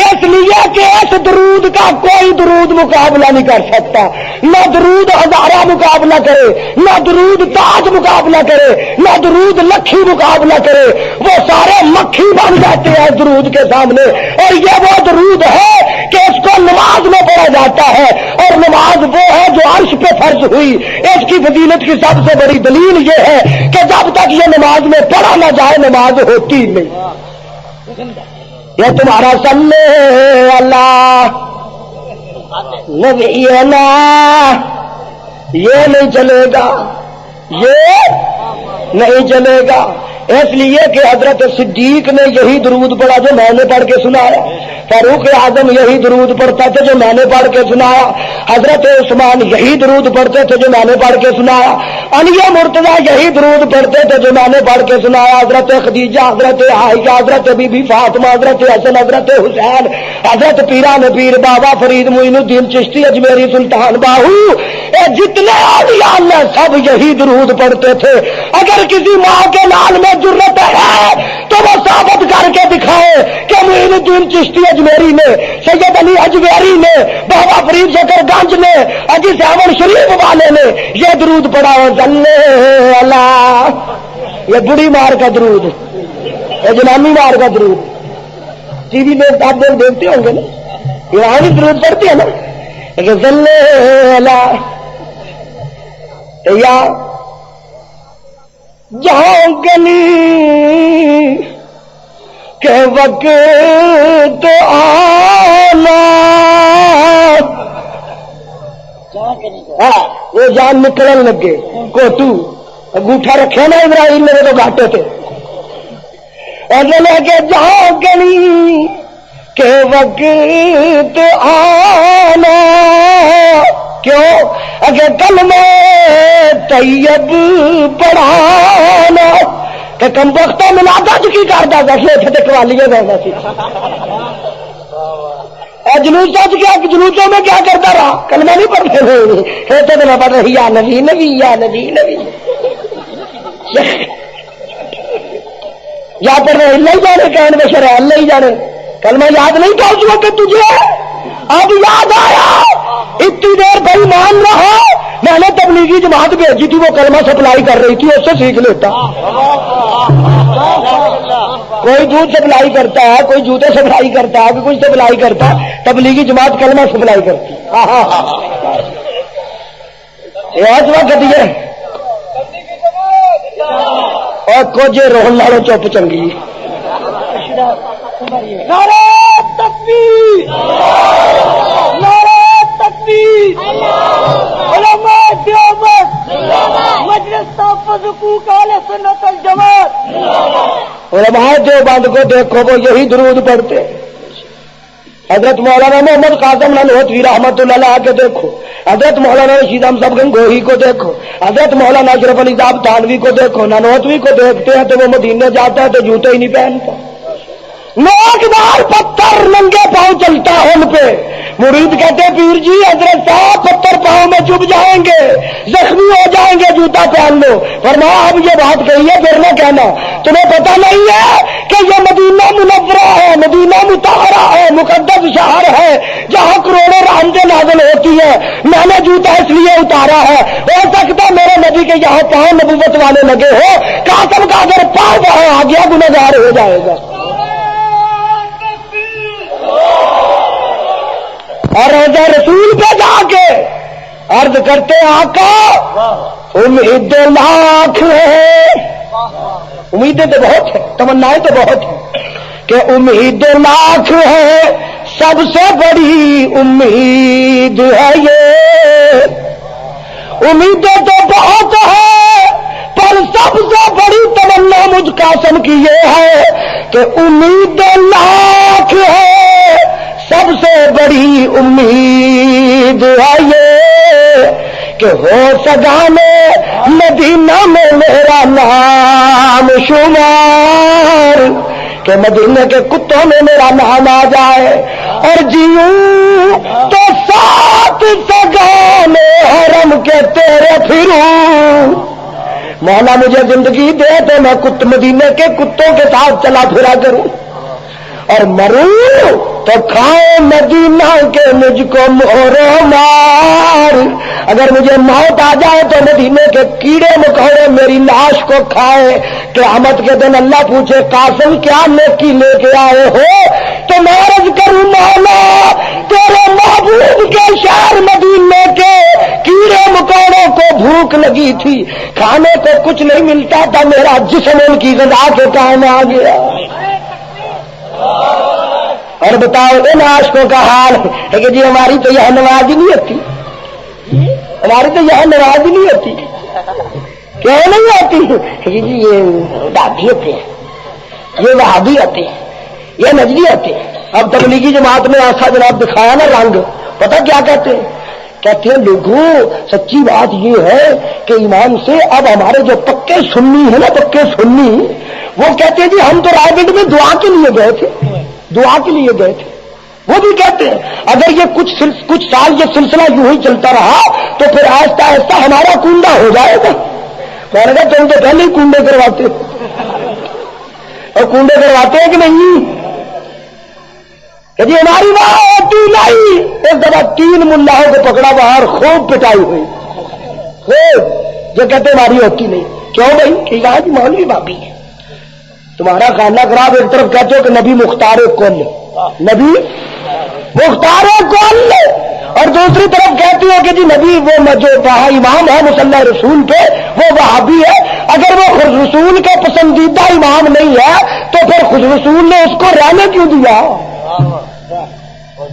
اس لیے کہ اس درود کا کوئی درود مقابلہ نہیں کر سکتا، نہ درود ہزارہ مقابلہ کرے، نہ درود تاج مقابلہ کرے، نہ درود لکھی مقابلہ کرے، وہ سارے مکھی بن جاتے ہیں درود کے سامنے۔ اور یہ وہ درود ہے کہ اس کو نماز میں پڑھا جاتا ہے، اور نماز وہ ہے جو عرش پہ فرض ہوئی۔ اس کی فضیلت کی سب سے بڑی دلیل یہ ہے کہ جب تک یہ نماز میں پڑھا نہ جائے نماز ہوتی نہیں۔ یہ تمہارا صلی اللہ نبینا یہ نہیں چلے گا، یہ نہیں چلے گا، اس لیے کہ حضرت صدیق نے یہی درود پڑھا جو میں نے پڑھ کے سنایا، فاروق اعظم یہی درود پڑھتا تھا جو میں نے پڑھ کے سنایا، حضرت عثمان یہی درود پڑھتے تھے جو میں نے پڑھ کے سنایا، علی مرتضیٰ یہی درود پڑھتے تھے جو میں نے پڑھ کے سنایا، حضرت خدیجہ، حضرت عائشہ، حضرت بی بی فاطمہ، حضرت حسن، حضرت حسین، حضرت پیران پیر بابا فرید معین الدین چشتی اجمیری سلطان باہو، جتنے اولیاء اللہ سب یہی درود پڑھتے تھے۔ اگر کسی ماں کے لال میں جرت ہے تو وہ ثابت کر کے دکھائے کہ معین معین الدین چشتی اجمیری نے، سید علی اجمیری نے، بابا فرید شکر گنج نے، اجی سیون شریف والے نے یہ درود پڑھا ہو صلی اللہ، یہ بڑی مار کا درود، یہ جنامی مار کا درود. ٹی وی میں آپ لوگ دیکھتے ہوں گے نا، ایرانی درود پڑھتے ہیں نا، صلی اللہ. یا جہاں گلی کے وقت آنا، وہ جان نکلن لگے کوٹو انگوٹھا رکھے نا ابراہیم میرے تو گھاٹے تھے، اور لے کے جہاں گلی کے وقت آنا، کیوں اگر کلمہ طیب پڑھانا کہ کم وقتوں میں لادا چکی کرتا دسے تھے کوالیاں کرنا سی. اور جلوسوں میں کیا کرتا رہا؟ کلمہ نہیں پڑھتے ہوئے کہتے تو نہ پڑھ رہی یا نبی نبی یا نبی نبی یا پڑھ رہے اللہ ہی جانے کہنے میں شرع اللہ ہی جانے. کلمہ یاد نہیں تھا اس وقت تجھے، اب یاد آیا. اتنی دیر بھائی مان رہا، میں نے تبلیغی جماعت بھیجی تھی، وہ کلمہ سپلائی کر رہی تھی، اس سے سیکھ لیتا. کوئی دودھ سپلائی کرتا ہے، کوئی جوتے سپلائی کرتا ہے، کوئی کچھ سپلائی کرتا ہے، تبلیغی جماعت کلمہ سپلائی کرتی. آج وقت یہ اور کچھ روہن لالو چپ چنگی. نعرہ تکبیر، نعرہ تکبیر، علماء دیوبند، مجلس تحفظ حقوق اہل سنت الجماعت. علماء دیوبند کو دیکھو وہ یہی درود پڑھتے. حضرت مولانا محمد قاسم نانوتوی رحمۃ اللہ علیہ کے دیکھو، حضرت مولانا رشید احمد گنگوہی کو دیکھو، حضرت مولانا اشرف علی صاحب تھانوی کو دیکھو. نانوتوی کو دیکھتے ہیں تو وہ مدینے جاتا ہے تو جوتے ہی نہیں پہنتا، نوکدار پتھر ننگے پاؤں چلتا ہے ان پہ. مرید کہتے پیر جی حضرت صاحب پتھر پاؤں میں چبھ جائیں گے، زخمی ہو جائیں گے، جوتا پہن لو. فرمایا اب یہ بات کہی ہے پھر نہ کہنا، تمہیں پتہ نہیں ہے کہ یہ مدینہ منورہ ہے، مدینہ مطہرہ ہے، مقدس شہر ہے جہاں کروڑوں رحمتیں نازل ہوتی ہیں. میں نے جوتا اس لیے اتارا ہے، ہو سکتا میرے نبی کے یہاں پاؤں نبوت والے لگے ہو، قاسم کا اگر پاؤں وہاں آ گیا گنہگار ہو جائے گا. اور روزہ رسول پہ جا کے عرض کرتے آقا امید لاکھ ہے، امیدیں تو بہت ہیں، تمنائیں تو بہت ہیں کہ امید لاکھ ہے، سب سے بڑی امید ہے یہ. امیدیں تو بہت ہے پر سب سے بڑی تمنا مجھ قاسم کی یہ ہے کہ امید لاکھ ہے، سب سے بڑی امید ہے یہ کہ ہو سجانے مدینہ میں میرا نام شمار، کہ مدینہ کے کتوں میں میرا نام آ جائے، اور جیوں تو ساتھ سجانے حرم کے تیرے پھروں. مولا مجھے زندگی دے تو میں مدینہ کے کتوں کے ساتھ چلا پھرا کروں، اور مروں تو کھائے مدینہ کے مجھ کو مہرو مار. اگر مجھے موت آ جائے تو مدینے کے کیڑے مکوڑے میری لاش کو کھائے. قیامت کے دن اللہ پوچھے قاسم کیا نیکی لے کے آئے ہو، تو میں عرض کروں مولا تیرے محبوب کے شہر مدینے کے کیڑے مکوڑوں کو بھوک لگی تھی، کھانے کو کچھ نہیں ملتا تھا، میرا جسم ان کی غذا کے کام آ گیا. اور بتاؤ ان عاشقوں کا حال ہے کہ جی ہماری تو یہ نماز ہی نہیں ہوتی، ہماری تو یہ نماز ہی نہیں ہوتی. کیوں نہیں ہوتی؟ جی یہ دادی ہوتے ہیں، یہ وہابی ہوتے ہیں، یہ نجدی ہوتے ہیں. اب تبلیغی جماعت میں ایسا جناب دکھایا نا رنگ، پتہ کیا کہتے ہیں؟ کہتے ہیں لوگوں سچی بات یہ ہے کہ ایمان سے اب ہمارے جو پکے سنی ہیں نا، پکے سنی، وہ کہتے ہیں جی ہم تو رائے گنج میں دعا کے لیے گئے تھے، دعا کے لیے گئے تھے. وہ بھی کہتے ہیں اگر یہ کچھ سال یہ سلسلہ یوں ہی چلتا رہا تو پھر آہستہ آہستہ ہمارا کنڈا ہو جائے گا. میں نے کہا تم تو پہلے ہی کنڈے کرواتے، اور کنڈے کرواتے ہیں کہ نہیں؟ کہ جی ہماری ماں ہوتی نہیں. ایک دفعہ 3 ملاحوں کو پکڑا باہر، خوب پٹائی ہوئی، خوب. جو کہتے ہماری ہوتی نہیں. کیوں بھائی؟ کہ آج مولوی بابی ہے. تمہارا خانہ خراب. ایک طرف کہتے ہو کہ نبی مختار کل، نبی مختار کل، اور دوسری طرف کہتے ہو کہ جی نبی وہ جو امام ہے مصلی رسول پہ وہ وہابی ہے. اگر وہ خود رسول کا پسندیدہ امام نہیں ہے تو پھر خود رسول نے اس کو رہنے کیوں دیا؟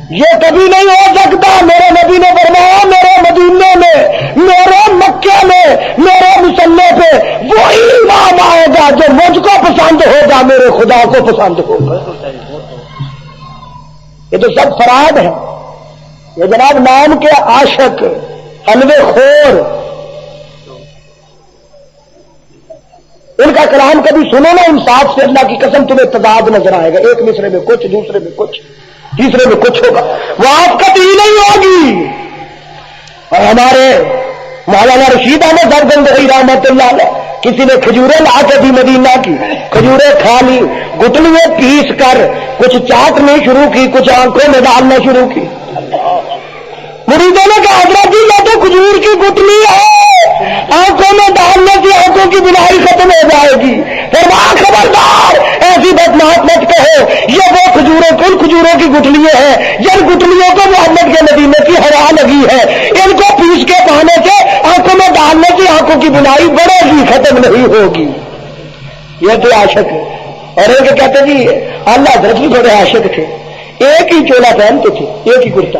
یہ کبھی نہیں ہو سکتا. میرے نبی نے فرمایا میرے مدینے میں، میرے مکے میں، میرے مصلی پہ وہی امام آئے گا جو مجھ کو پسند ہوگا، میرے خدا کو پسند ہوگا. یہ تو سب فراد ہے. یہ جناب نام کے عاشق، حلوے خور، ان کا کلام کبھی سنو نا انصاف سے، اللہ کی قسم تمہیں تضاد نظر آئے گا. ایک مصرے میں کچھ، دوسرے میں کچھ، تیسرے میں کچھ ہوگا. موافقت ہی نہیں ہوگی. اور ہمارے مولانا رشید احمد گنگوہی رحمۃ اللہ علیہ، کسی نے کھجوریں لا کے دی مدینہ کی، کھجوریں کھا لی، گٹلیاں پیس کر کچھ چاٹنے شروع کی، کچھ آنکھوں میں ڈالنا شروع کی. مریدوں نے کہا حضرت جی یہ تو کھجور کی گٹلی ہے، آنکھوں میں ڈالنے سے آنکھوں کی بینائی ختم ہو جائے گی. فرمایا خبردار ایسی بات مت کہو، یہ وہ کھجوروں کن کھجوروں کی گٹلیاں ہیں جن گٹلیوں کو محمد کے مدینے کی ہوا لگی ہے. ان کو پیس کے پانے سے، آنکھوں میں ڈالنے سے آنکھوں کی بینائی بڑے ہی ختم نہیں ہوگی. یہ تو عاشق ہے. اور ان کے کہتے جی اللہ حضرت بھی بڑے عاشق تھے. ایک ہی چولا پہنتے تھے، ایک ہی کرتا،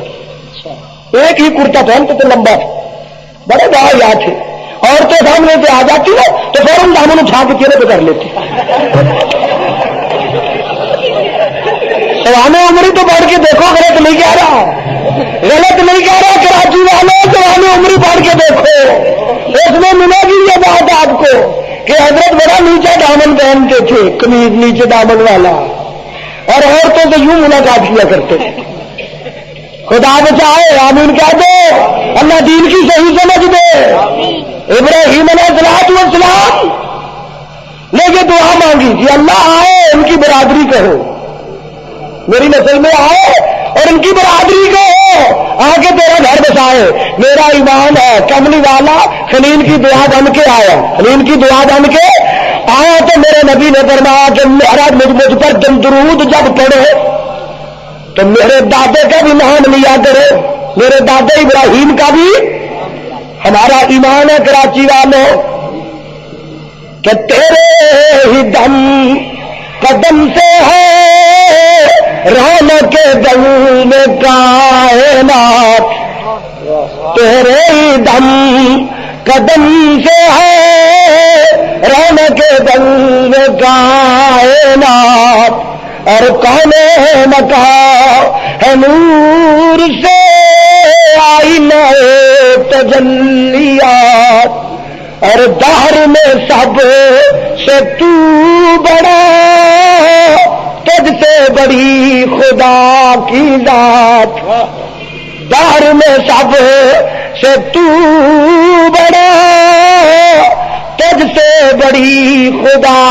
ایک ہی کرتا پہنتے تھے لمبا، بڑے واحد تھے. عورتیں سامنے سے آ جاتی نا تو فوراً دامن اٹھا کے چہرے پہ کر لیتی. سوانح عمری تو پڑھ کے دیکھو، غلط نہیں کہہ رہا، غلط نہیں کہہ رہا. کراچی والوں سوانح عمری پڑھ کے دیکھو، اس میں ملے گی یہ بات آپ کو کہ حضرت بڑا نیچے دامن پہنتے تھے، قمیض نیچے دامن والا، اور عورتوں سے یوں ملاقات کیا کرتے تھے. خدا بچائے، آمین کہہ دو. اللہ دین کی صحیح سمجھ دے. ابراہیم علیہ السلام نے یہ دعا مانگی کہ اللہ آئے ان کی برادری کہو، میری نسل میں آئے اور ان کی برادری کہو، آ کے تیرا گھر بسائے. میرا ایمان ہے کملی والا خلیل کی دعا بن کے آیا، خلیل کی دعا بن کے آیا تو میرے نبی نے فرمایا کہ میرا مجھ پر تم درود جب پڑھو تو میرے دادے کا بھی نام لیا کرو، میرے دادے ابراہیم کا بھی. ہمارا ایمان ہے کراچی والوں کہ تیرے ہی دم قدم سے ہے رونق دم کائنات، تیرے ہی دم قدم سے ہے رونق دم کائنات. اور کون مکان ہے نور سے آئینہ تجلیات. اور دہر میں سب سے تو بڑا، تجھ سے بڑی خدا کی ذات. دہر میں سب سے تو بڑا، تجھ سے بڑی خدا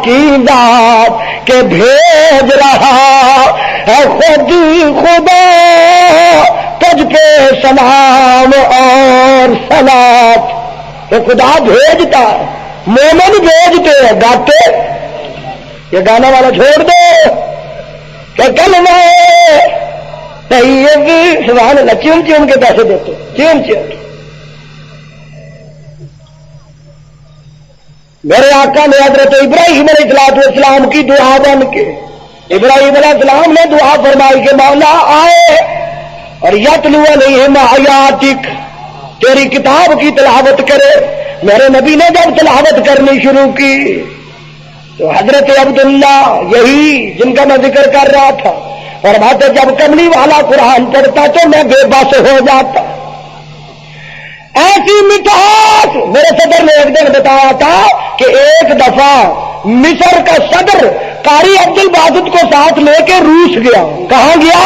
کی ذات. کہ بھیج رہا ہے خود خدا تجھ پہ سلام اور صلات. کہ خدا بھیجتا ہے، مومن بھیجتے ہیں. گاتے یہ گانا والا چھوڑ دو کہ کلمہ طیب سبحان اللہ چون چون کے پیسے دیتے، چون چون. میرے آقا نے حضرت ابراہیم علیہ السلام کی دعا بن کے، ابراہیم علیہ السلام نے دعا فرمائی کہ مولا آئے اور یتلو علیہم آیاتک، تیری کتاب کی تلاوت کرے. میرے نبی نے جب تلاوت کرنی شروع کی تو حضرت عبداللہ، یہی جن کا میں ذکر کر رہا تھا، فرماتے جب کملی والا قرآن پڑھتا تو میں بے بس ہو جاتا. ایسی مٹھاس. میرے صدر نے ایک دن بتایا تھا کہ ایک دفعہ مصر کا صدر قاری عبد الباسط کو ساتھ لے کے روس گیا. کہاں گیا؟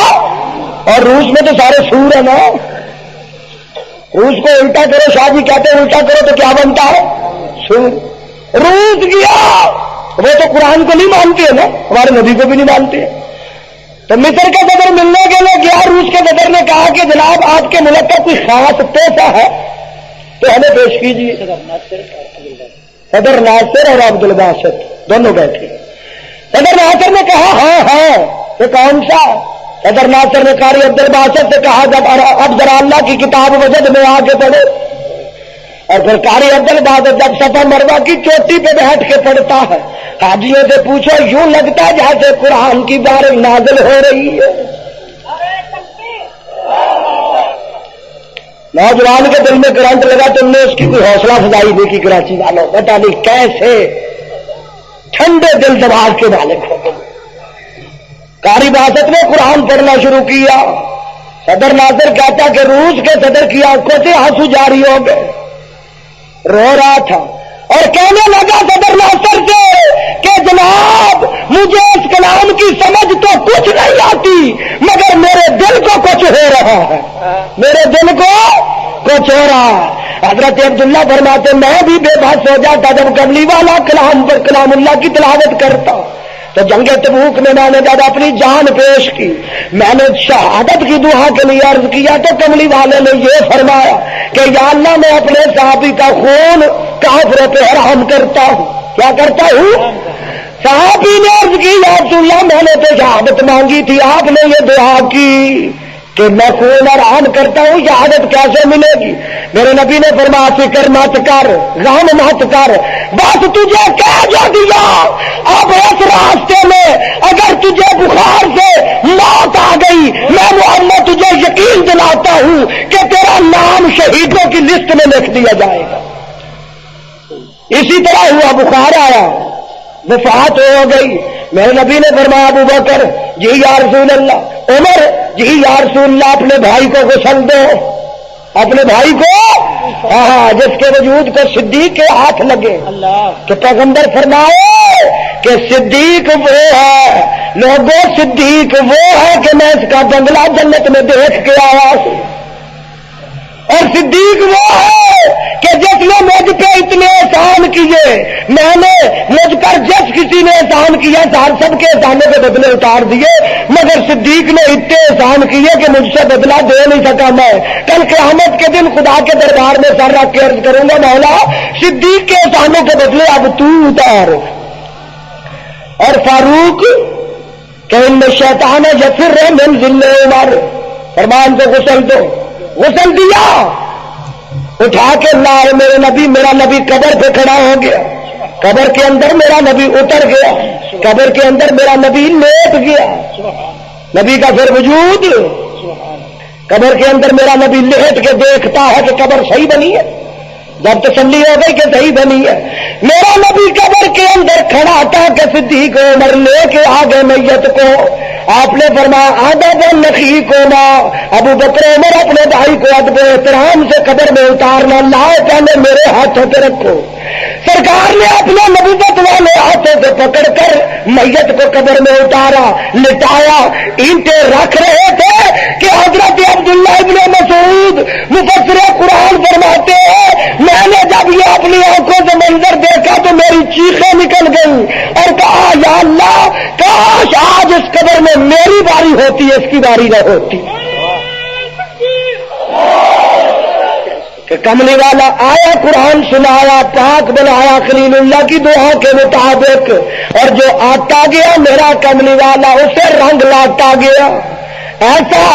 اور روس میں تو سارے سور ہیں نا. روس کو الٹا کرو، شاہ جی کہتے ہیں الٹا کرو تو کیا بنتا ہے؟ سور. روس گیا، وہ تو قرآن کو نہیں مانتے ہیں نا، ہمارے نبی کو بھی نہیں مانتے. تو مصر کا صدر ملنے کے لیے گیا، روس کے صدر نے کہا کہ جناب آپ کے ملک کا کوئی خاص تحفہ ہے تو ہمیں پیش کیجیے۔ صدر ناصر اور عبد الباسط دونوں بیٹھے۔ صدر ناصر نے کہا ہاں ہاں، یہ کون سا؟ صدر ناصر نے قاری عبد الباسط سے کہا جب اب ذرا اللہ کی کتاب وجد میں آ کے پڑھو، اور پھر قاری عبد الباسط جب صفا مروہ کی چوٹی پہ بیٹھ کے پڑھتا ہے، حاجیوں سے پوچھو یوں لگتا ہے جیسے قرآن کی بارش نازل ہو رہی ہے۔ نوجوان کے دل میں کرنٹ لگا، تم نے اس کی کوئی حوصلہ افزائی نہیں کی کراچی والوں، پتہ نہیں کیسے ٹھنڈے دل دماغ کے مالک ہو گئے۔ قاری باسط نے قرآن پڑھنا شروع کیا۔ صدر ناصر کہتا کہ روس کے صدر کی آنکھوں سے آنسو جاری ہو گئے، رو رہا تھا اور کہنے لگا صدر ناصر سے کہ جناب مجھے اس کلام کی سمجھ تو کچھ نہیں آتی، مگر میرے دل کو کچھ ہو رہا ہے، میرے دل کو کچھ ہو رہا ہے۔ حضرت عبداللہ فرماتے میں بھی بے بس ہو جاتا جب کملی والا کلام پر کلام اللہ کی تلاوت کرتا۔ تو جنگ تبوک میں نے جب اپنی جان پیش کی، میں نے شہادت کی دعا کے لیے عرض کیا تو کملی والے نے یہ فرمایا کہ یا اللہ میں اپنے صحابی کا خون کافروں پہ حرام کرتا ہوں۔ کیا کرتا ہوں؟ صحابی نے عرض کی یا رسول اللہ میں نے تو شہادت مانگی تھی، آپ نے یہ دعا کی کہ میں خون حرام کرتا ہوں، شہادت کیسے ملے گی؟ میرے نبی نے فرمایا فکر مت کر، غم مت کر، بس تجھے کہہ جو دیا اب اس راستے میں اگر تجھے بخار سے موت آ گئی، میں محمد تجھے یقین دلاتا ہوں کہ تیرا نام شہیدوں کی لسٹ میں لکھ دیا جائے گا۔ اسی طرح ہوا، بخار آیا، وفات ہو گئی۔ میرے نبی نے فرمایا ابو بکر جی یا رسول اللہ، عمر جی یا رسول اللہ اپنے بھائی کو غسل دو، اپنے بھائی کو، ہاں جس کے وجود کو صدیق کے ہاتھ لگے کہ پیغمبر فرمائے کہ صدیق وہ ہے، لوگوں صدیق وہ ہے کہ میں اس کا بنگلہ جنت میں دیکھ کے آیا ہوں، اور صدیق وہ ہے کہ جس نے مجھ پہ اتنے احسان کیے، میں نے مجھ پر جس کسی نے احسان کیا سب کے احسانوں کے بدلے اتار دیے، مگر صدیق نے اتنے احسان کیے کہ مجھ سے بدلہ دے نہیں سکا۔ میں کل قیامت کے دن خدا کے دربار میں سر رکھ کے عرض کروں گا مولا صدیق کے احسانوں کے بدلے اب تو اتار۔ اور فاروق کہ ان شیطان یفر من ذل عمر، فرمان کو غسل دو، غسل دیا، اٹھا کے لائے میرے نبی، میرا نبی قبر پہ کھڑا ہو گیا، قبر کے اندر میرا نبی اتر گیا، قبر کے اندر میرا نبی لیٹ گیا، نبی کا پھر وجود، قبر کے اندر میرا نبی لیٹ کے دیکھتا ہے کہ قبر صحیح بنی ہے، جب تسلی ہو گئی کہ صحیح بنی ہے، میرا نبی قبر کے اندر کھڑا تھا کہ صدیق عمر لے کے آ گئے میت کو۔ آپ نے فرمایا ادب نخی کو ماں، ابو بکر عمر اپنے بھائی کو ادب احترام سے قبر میں اتارنا، لائے پہلے میرے ہاتھوں پہ رکھو۔ سرکار نے اپنے نبوت والے ہاتھوں سے پکڑ کر میت کو قبر میں اتارا، لٹایا، اینٹیں رکھ رہے تھے کہ حضرت عبداللہ ابن مسعود مفسر قرآن فرماتے ہیں میں نے جب یہ اپنی آنکھوں سے منظر دیکھا تو میری چیخیں نکل گئیں اور کہا یا اللہ کاش آج اس قبر میں میری باری ہوتی، اس کی باری نہ ہوتی۔ کہ کملی والا آیا، قرآن سنایا، پاک بنایا خلیل اللہ کی دعا کے مطابق، اور جو آتا گیا میرا کملی والا اسے رنگ لاتا گیا، ایسا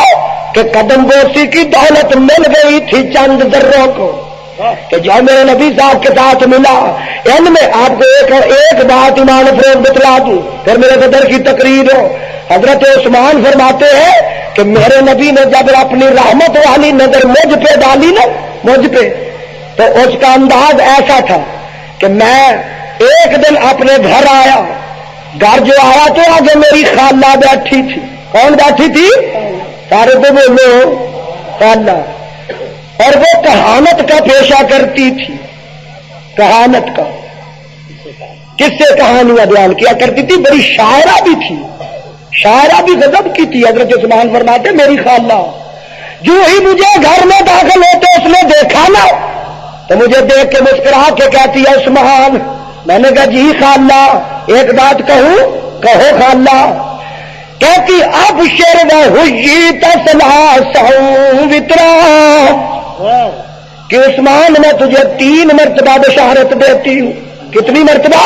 کہ قدم بوسی کی دولت مل گئی تھی چند ذروں کو کہ جو میرے نبی صاحب کے ساتھ ملا۔ ان میں آپ کو ایک بات ایمان فروغ بتلا دوں پھر میرے صدر کی تقریر ہو۔ حضرت عثمان فرماتے ہیں کہ میرے نبی نے جب اپنی رحمت والی نظر مجھ پہ ڈالی نا، مجھ پہ، تو اس کا انداز ایسا تھا کہ میں ایک دن اپنے گھر آیا، گھر جو آیا تو آگے میری خالہ بیٹھی تھی۔ کون بیٹھی تھی؟ سارے تو بولو خالہ، اور وہ کہانت کا پیشہ کرتی تھی، کہانت کا، کس سے کہانیاں بیان کیا کرتی تھی، بڑی شاعرہ بھی تھی، شاعرہ بھی غضب کی تھی۔ حضرت عثمان فرماتے میری خالہ جو ہی مجھے گھر میں داخل ہوتے اس نے دیکھا نا تو مجھے دیکھ کے مسکرا کے کہتی ہے عثمان۔ میں نے کہا جی خالہ ایک بات کہوں؟ کہو خالہ۔ کہتی اب شیر ہوئی تسلاسوں وطرا کہ عثمان میں تجھے 3 مرتبہ بشارت دیتی ہوں. کتنی مرتبہ؟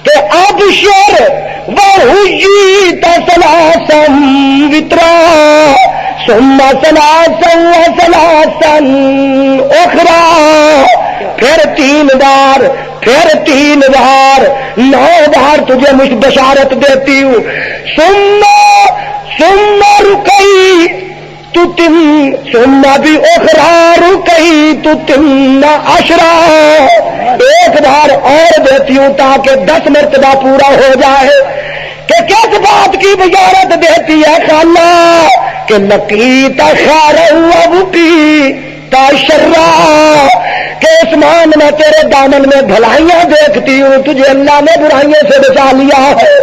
کہ اب شیر ہوئی تسلاسوں وطرا ثم سلاسا سلاسا اخرى پھر 3 بار 3 بار 9 بار تجھے مجھ بشارت دیتی ہوں. ثم رکئی تو ثم بھی اخرى رکئی تو 10 ایک بار اور دیتی ہوں تاکہ 10 مرتبہ پورا ہو جائے. کہ کس بات کی بشارت دیتی ہے خالہ؟ کہ لقیت خیرا وبقیت شرا، کہ عثمان میں تیرے دامن میں بھلائیاں دیکھتی ہوں، تجھے اللہ نے برائیوں سے بچا لیا ہے.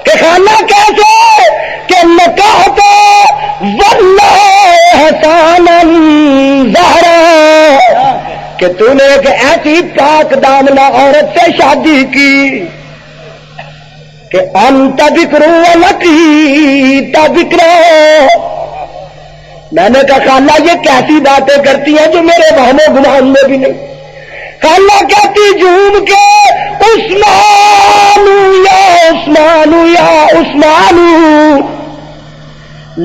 کہ خانہ کیسے؟ کہ نکاحت واللہ حسانا زہرا، کہ تو نے ایک ایسی پاک دامنہ عورت سے شادی کی کہ انت بکر ولقیت بکرا. میں نے کہا خالہ یہ کیسی باتیں کرتی ہیں جو میرے وہم و گمان میں بھی نہیں. خالہ کہتی جھوم کے عثمان یا عثمان یا عثمان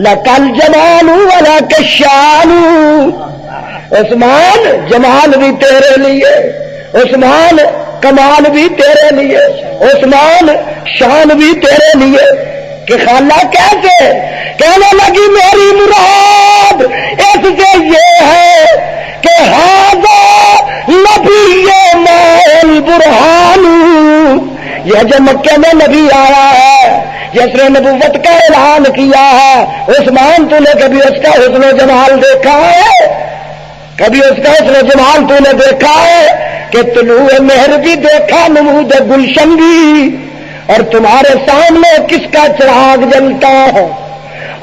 لکل جمال ولک الشان. عثمان جمال بھی تیرے لیے، عثمان کمال بھی تیرے لیے، عثمان شان بھی تیرے لیے. کہ خالہ کیسے؟ کہنے لگی میری مراد اس سے یہ ہے کہ ہذا نبی مال برہان، یہ جو مکے میں نبی آیا ہے جس نے نبوت کا اعلان کیا ہے، عثمان تو نے کبھی اس کا حسن و جمال دیکھا ہے؟ کبھی اس کا حسن و جمال تو نے دیکھا ہے؟ کہ طلوع مہر بھی دیکھا، نمود گلشن بھی، اور تمہارے سامنے کس کا چراغ جلتا ہے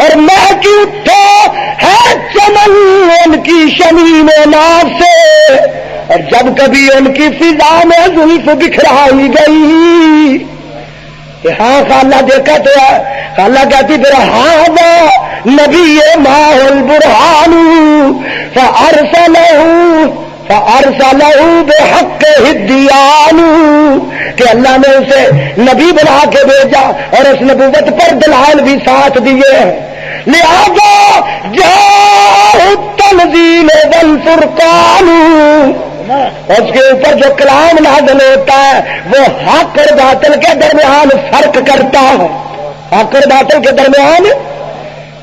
اور مہک اٹھا ہے چمن ان کی شمیم ناز سے، اور جب کبھی ان کی فضا میں زلف بکھرائی گئی. ہاں خالہ دیکھا تو ہے. خالہ کہتی پھر ہاذا نبی ماہ البرہان فارسلہ بحق الدیان، کہ اللہ نے اسے نبی بنا کے بھیجا اور اس نبوت پر دلائل بھی ساتھ دیے ہیں. لہذا جاء التنزیل والفرقان، اس کے اوپر جو کلام نازل ہوتا ہے وہ حق اور باطل کے درمیان فرق کرتا ہے. حق اور باطل کے درمیان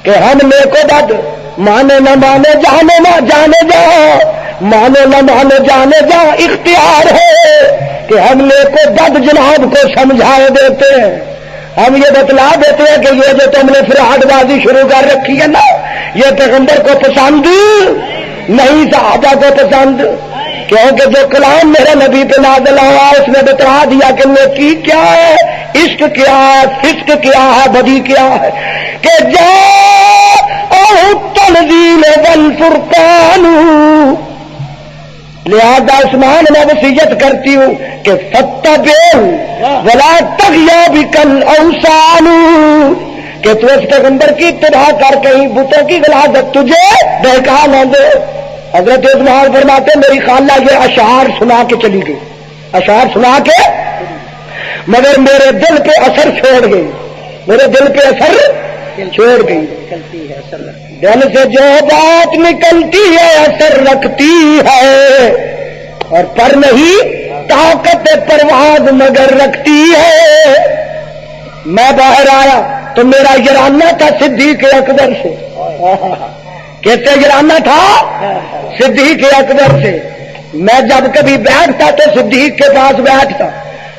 کہ ہم نیک و بد، مانے نہ مانے، جانے نہ جانے جا، مانے نہ مانے جانے جا، اختیار ہے کہ ہم نیک و بد جناب کو سمجھائے دیتے ہیں. ہم یہ بتلا دیتے ہیں کہ یہ جو تم نے فراڈ بازی شروع کر رکھی ہے نا، یہ پیغمبر کو پسند نہیں، صحابہ کو پسند، کیونکہ جو کلام میرے نبی پہ نازل ہوا اس نے بتا دیا کہ نیکی کیا ہے، عشق کیا ہے، فسق کیا ہے، بدی کیا ہے. کہ جاء التنزیل والفرقان، لہذا عثمان میں وصیت کرتی ہوں کہ فتبع ولا تغیا بک الاوثان، کہ تو اس پیغمبر کی اتباع کر، کہیں بتوں کی غلاظت تجھے بہکا نہ دے. حضرت عثمان فرماتے میری خالہ یہ اشعار سنا کے چلی گئی، اشعار سنا کے، مگر میرے دل پہ اثر چھوڑ گئی، میرے دل پہ اثر چھوڑ گئی. دل سے جو بات نکلتی ہے اثر رکھتی ہے، اور پر نہیں طاقت پرواز مگر رکھتی ہے. میں باہر آیا تو میرا یرانہ تھا صدیق اکبر سے. کیسے یرانہ تھا؟ صدیق اکبر سے. میں جب کبھی بیٹھتا تو صدیق کے پاس بیٹھتا،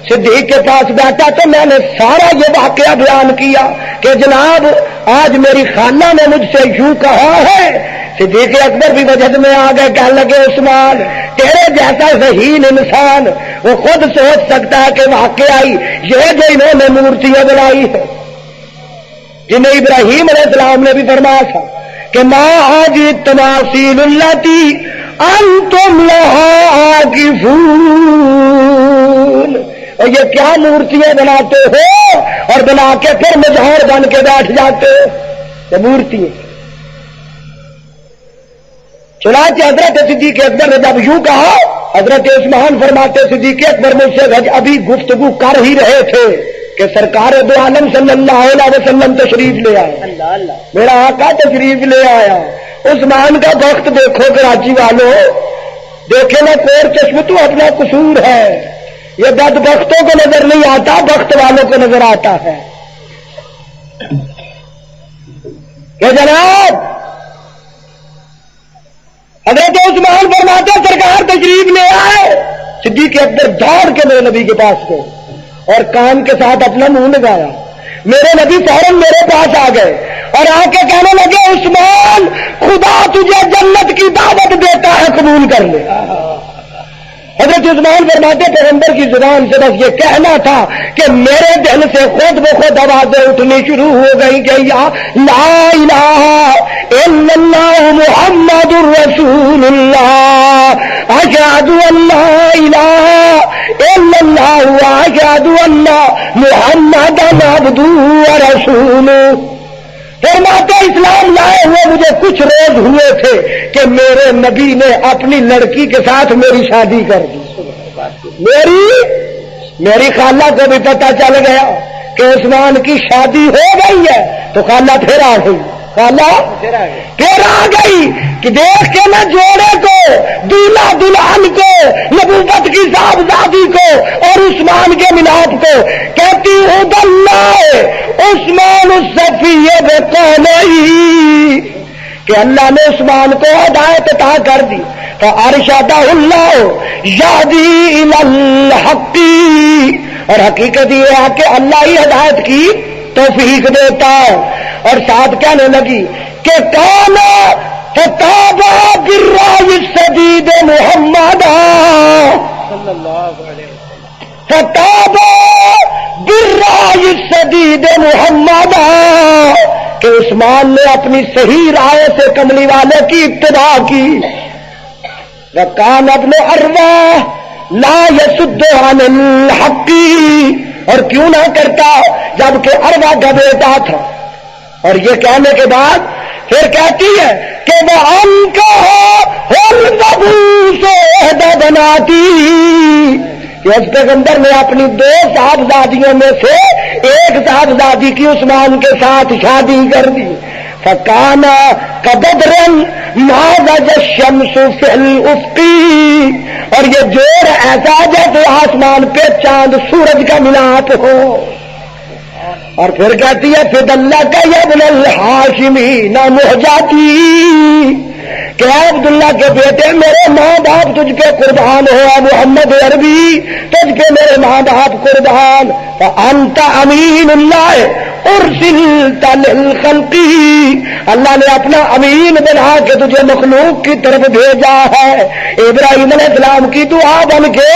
صدیق کے پاس بیٹھا تو میں نے سارا یہ واقعہ بیان کیا کہ جناب آج میری خالہ نے مجھ سے یوں کہا ہے. صدیق اکبر بھی وجد میں آ گئے، کہنے لگے عثمان تیرے جیسا ذہین انسان وہ خود سوچ سکتا ہے کہ واقعہ یہ جو انہوں نے مورتیاں بنائی ہے، جنہیں ابراہیم علیہ السلام نے بھی فرمایا تھا کہ ما آج تماثیل التی انتم لہا عاکفون، اور یہ کیا مورتیاں بناتے ہو اور بنا کے پھر مظہر بن کے بیٹھ جاتے ہو؟ یہ مورتیاں۔ چنانچہ حضرت صدیق اکبر نے جب یوں کہا، حضرت عثمان فرماتے صدیق اکبر مجھ سے ابھی گفتگو کر ہی رہے تھے کہ سرکار دو عالم صلی اللہ علیہ وسلم تشریف لے آئے، اللہ اللہ میرا آقا تشریف لے آیا۔ عثمان کا وقت دیکھو کراچی والوں، دیکھے نا کور چشم تو اپنا قصور ہے، یہ بد بختوں کو نظر نہیں آتا، بخت والوں کو نظر آتا ہے کہ جناب حضرت عثمان فرماتے سرکار تشریف لے آئے۔ صدیق اکبر دوڑ کے میرے نبی کے پاس گئے اور کان کے ساتھ اپنا منہ لگایا، میرے نبی فوراً میرے پاس آ گئے اور آ کے کہنے لگے عثمان خدا تجھے جنت کی دعوت دیتا ہے، قبول کر لے۔ حضرت عثمان فرماتے پیغمبر کی زبان سے بس یہ کہنا تھا کہ میرے دل سے خود بخود آوازیں اٹھنی شروع ہو گئی کہ یا لا الہ الا اللہ محمد الرسول اللہ، اشہد ان لا الہ الا اللہ واشہد ان محمدا عبدہ ورسولہ۔ فرماتے اسلام لائے ہوئے مجھے کچھ روز ہوئے تھے کہ میرے نبی نے اپنی لڑکی کے ساتھ میری شادی کر دی۔ میری خالہ کو بھی پتہ چل گیا کہ عثمان کی شادی ہو گئی ہے تو خالہ پھر آ گئی، خالہ پھر آ گئی کہ دیکھ کے نہ جوڑے کو، دولہا دلہن کو، نبوت کی صاحبزادی کو اور عثمان کے ملاپ کو کہتی ہوں اللہ عثمان الصفیہ بقولہی کہ اللہ نے عثمان کو ہدایت عطا کر دی، فارشدہ اللہ یہدی الی الحق، اور حقیقت یہ ہے کہ اللہ ہی ہدایت کی توفیق دیتا ہے۔ اور ساتھ کہنے لگی کہ کون فتابہ بالرأی السدید محمد، صلی اللہ علیہ وسلم، فتابہ بالرأی السدید محمد، کہ عثمان نے اپنی صحیح رائے سے کملی والے کی اتباع کی۔ وکان ابن عروہ لا یصد عن الحق، اور کیوں نہ کرتا جبکہ عروہ کا بیٹا تھا۔ اور یہ کہنے کے بعد پھر کہتی ہے کہ وہ ان کا بناتی کہ اس پیغمبر نے اپنی 2 صاحبزادیوں میں سے ایک صاحبزادی کی عثمان کے ساتھ شادی کر دی۔ فکانا کبدرن مازج الشمس فی الافق، اور یہ جوڑ ایسا جیسے آسمان پہ چاند سورج کا ملاپ ہو۔ اور پھر کہتی ہے فد اللہ کا ابن الحاشمی نہ مہجاتی، کہ عبداللہ کے بیٹے میرے ماں باپ تجھ پہ قربان ہوا، محمد عربی تجھ پہ میرے ماں باپ قربان، فانت امین اللہ ارسلت للخلق، اللہ نے اپنا امین بنا کے تجھے مخلوق کی طرف بھیجا ہے، ابراہیم علیہ السلام کی دعا بن کے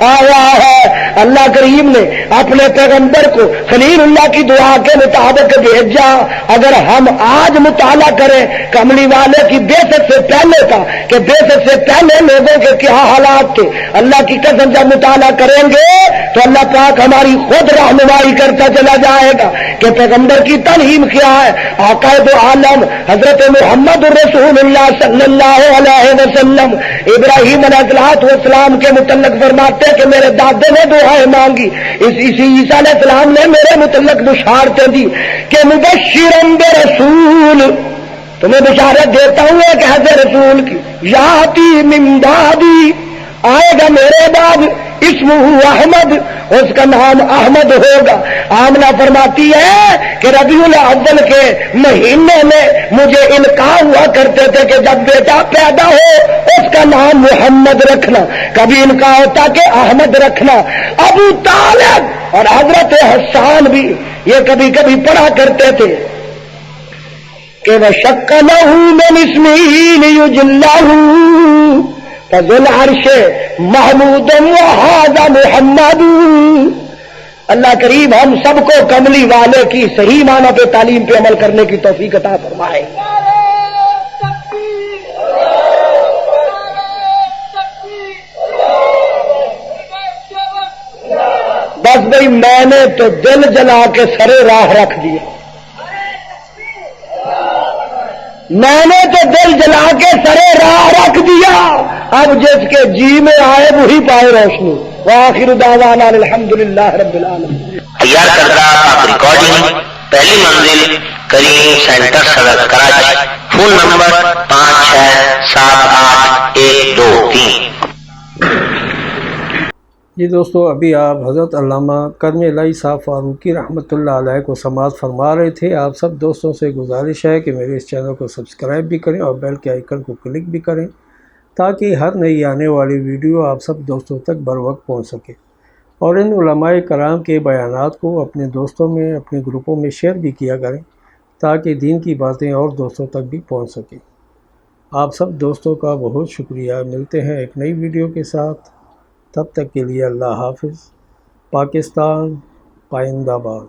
آیا ہے۔ اللہ کریم نے اپنے پیغمبر کو خلیل اللہ کی دعا کے مطابق بھیجا۔ اگر ہم آج مطالعہ کریں کملی والے کی بعثت سے پہلے کا کہ بعثت سے پہلے لوگوں کے کیا حالات تھے، اللہ کی قسم جب مطالعہ کریں گے تو اللہ پاک ہماری خود رہنمائی کرتا چلا جائے گا کہ پیغمبر کی تعلیم کیا ہے۔ آقا دو عالم حضرت محمد رسول اللہ صلی اللہ علیہ وسلم ابراہیم علیہ السلام کے متعلق فرماتے کہ میرے دادے نے دعائیں مانگی، اسی عیسیٰ علیہ السلام نے میرے متعلق بشارتیں دی کہ مبشرا برسول، تمہیں بشارت دیتا ہوں ایک ایسے رسول کی، یاتی من بعدی، آئے گا میرے بعد، اسمہ احمد، اس کا نام احمد ہوگا۔ آمنہ فرماتی ہے کہ ربیع الاول کے مہینے میں مجھے القاء ہوا کرتے تھے کہ جب بیٹا پیدا ہو اس کا نام محمد رکھنا، کبھی القاء ہوتا کہ احمد رکھنا۔ ابو طالب اور حضرت حسان بھی یہ کبھی کبھی پڑھا کرتے تھے کہ وَشَقَّ لَهُ مِنْ اسْمِهِ لِيُجْلَّهُ فذو العرش محمود وہذا محمد۔ اللہ کریم ہم سب کو کملی والے کی صحیح معنی پہ تعلیم پہ عمل کرنے کی توفیق عطا فرمائے۔ گئی میں نے تو دل جلا کے سرے راہ رکھ دیا، میں نے تو دل جلا کے سرے راہ رکھ دیا، اب جس کے جی میں آئے وہی پائے روشنی۔ وآخر دعوانا الحمدللہ رب العالمین۔ تیار کردہ آپ ریکارڈنگ پہلی منزل کریم سینٹر سڑک کراچی، فون نمبر 567812 جی دوستو، ابھی آپ حضرت علامہ کرم الہی صاحب فاروقی رحمۃ اللہ علیہ کو سماعت فرما رہے تھے۔ آپ سب دوستوں سے گزارش ہے کہ میرے اس چینل کو سبسکرائب بھی کریں اور بیل کے آئیکن کو کلک بھی کریں تاکہ ہر نئی آنے والی ویڈیو آپ سب دوستوں تک بر وقت پہنچ سکے، اور ان علماء کرام کے بیانات کو اپنے دوستوں میں، اپنے گروپوں میں شیئر بھی کیا کریں تاکہ دین کی باتیں اور دوستوں تک بھی پہنچ سکیں۔ آپ سب دوستوں کا بہت شکریہ۔ ملتے ہیں ایک نئی ویڈیو کے ساتھ، تب تک کے لیے اللہ حافظ۔ پاکستان پائندہ باد۔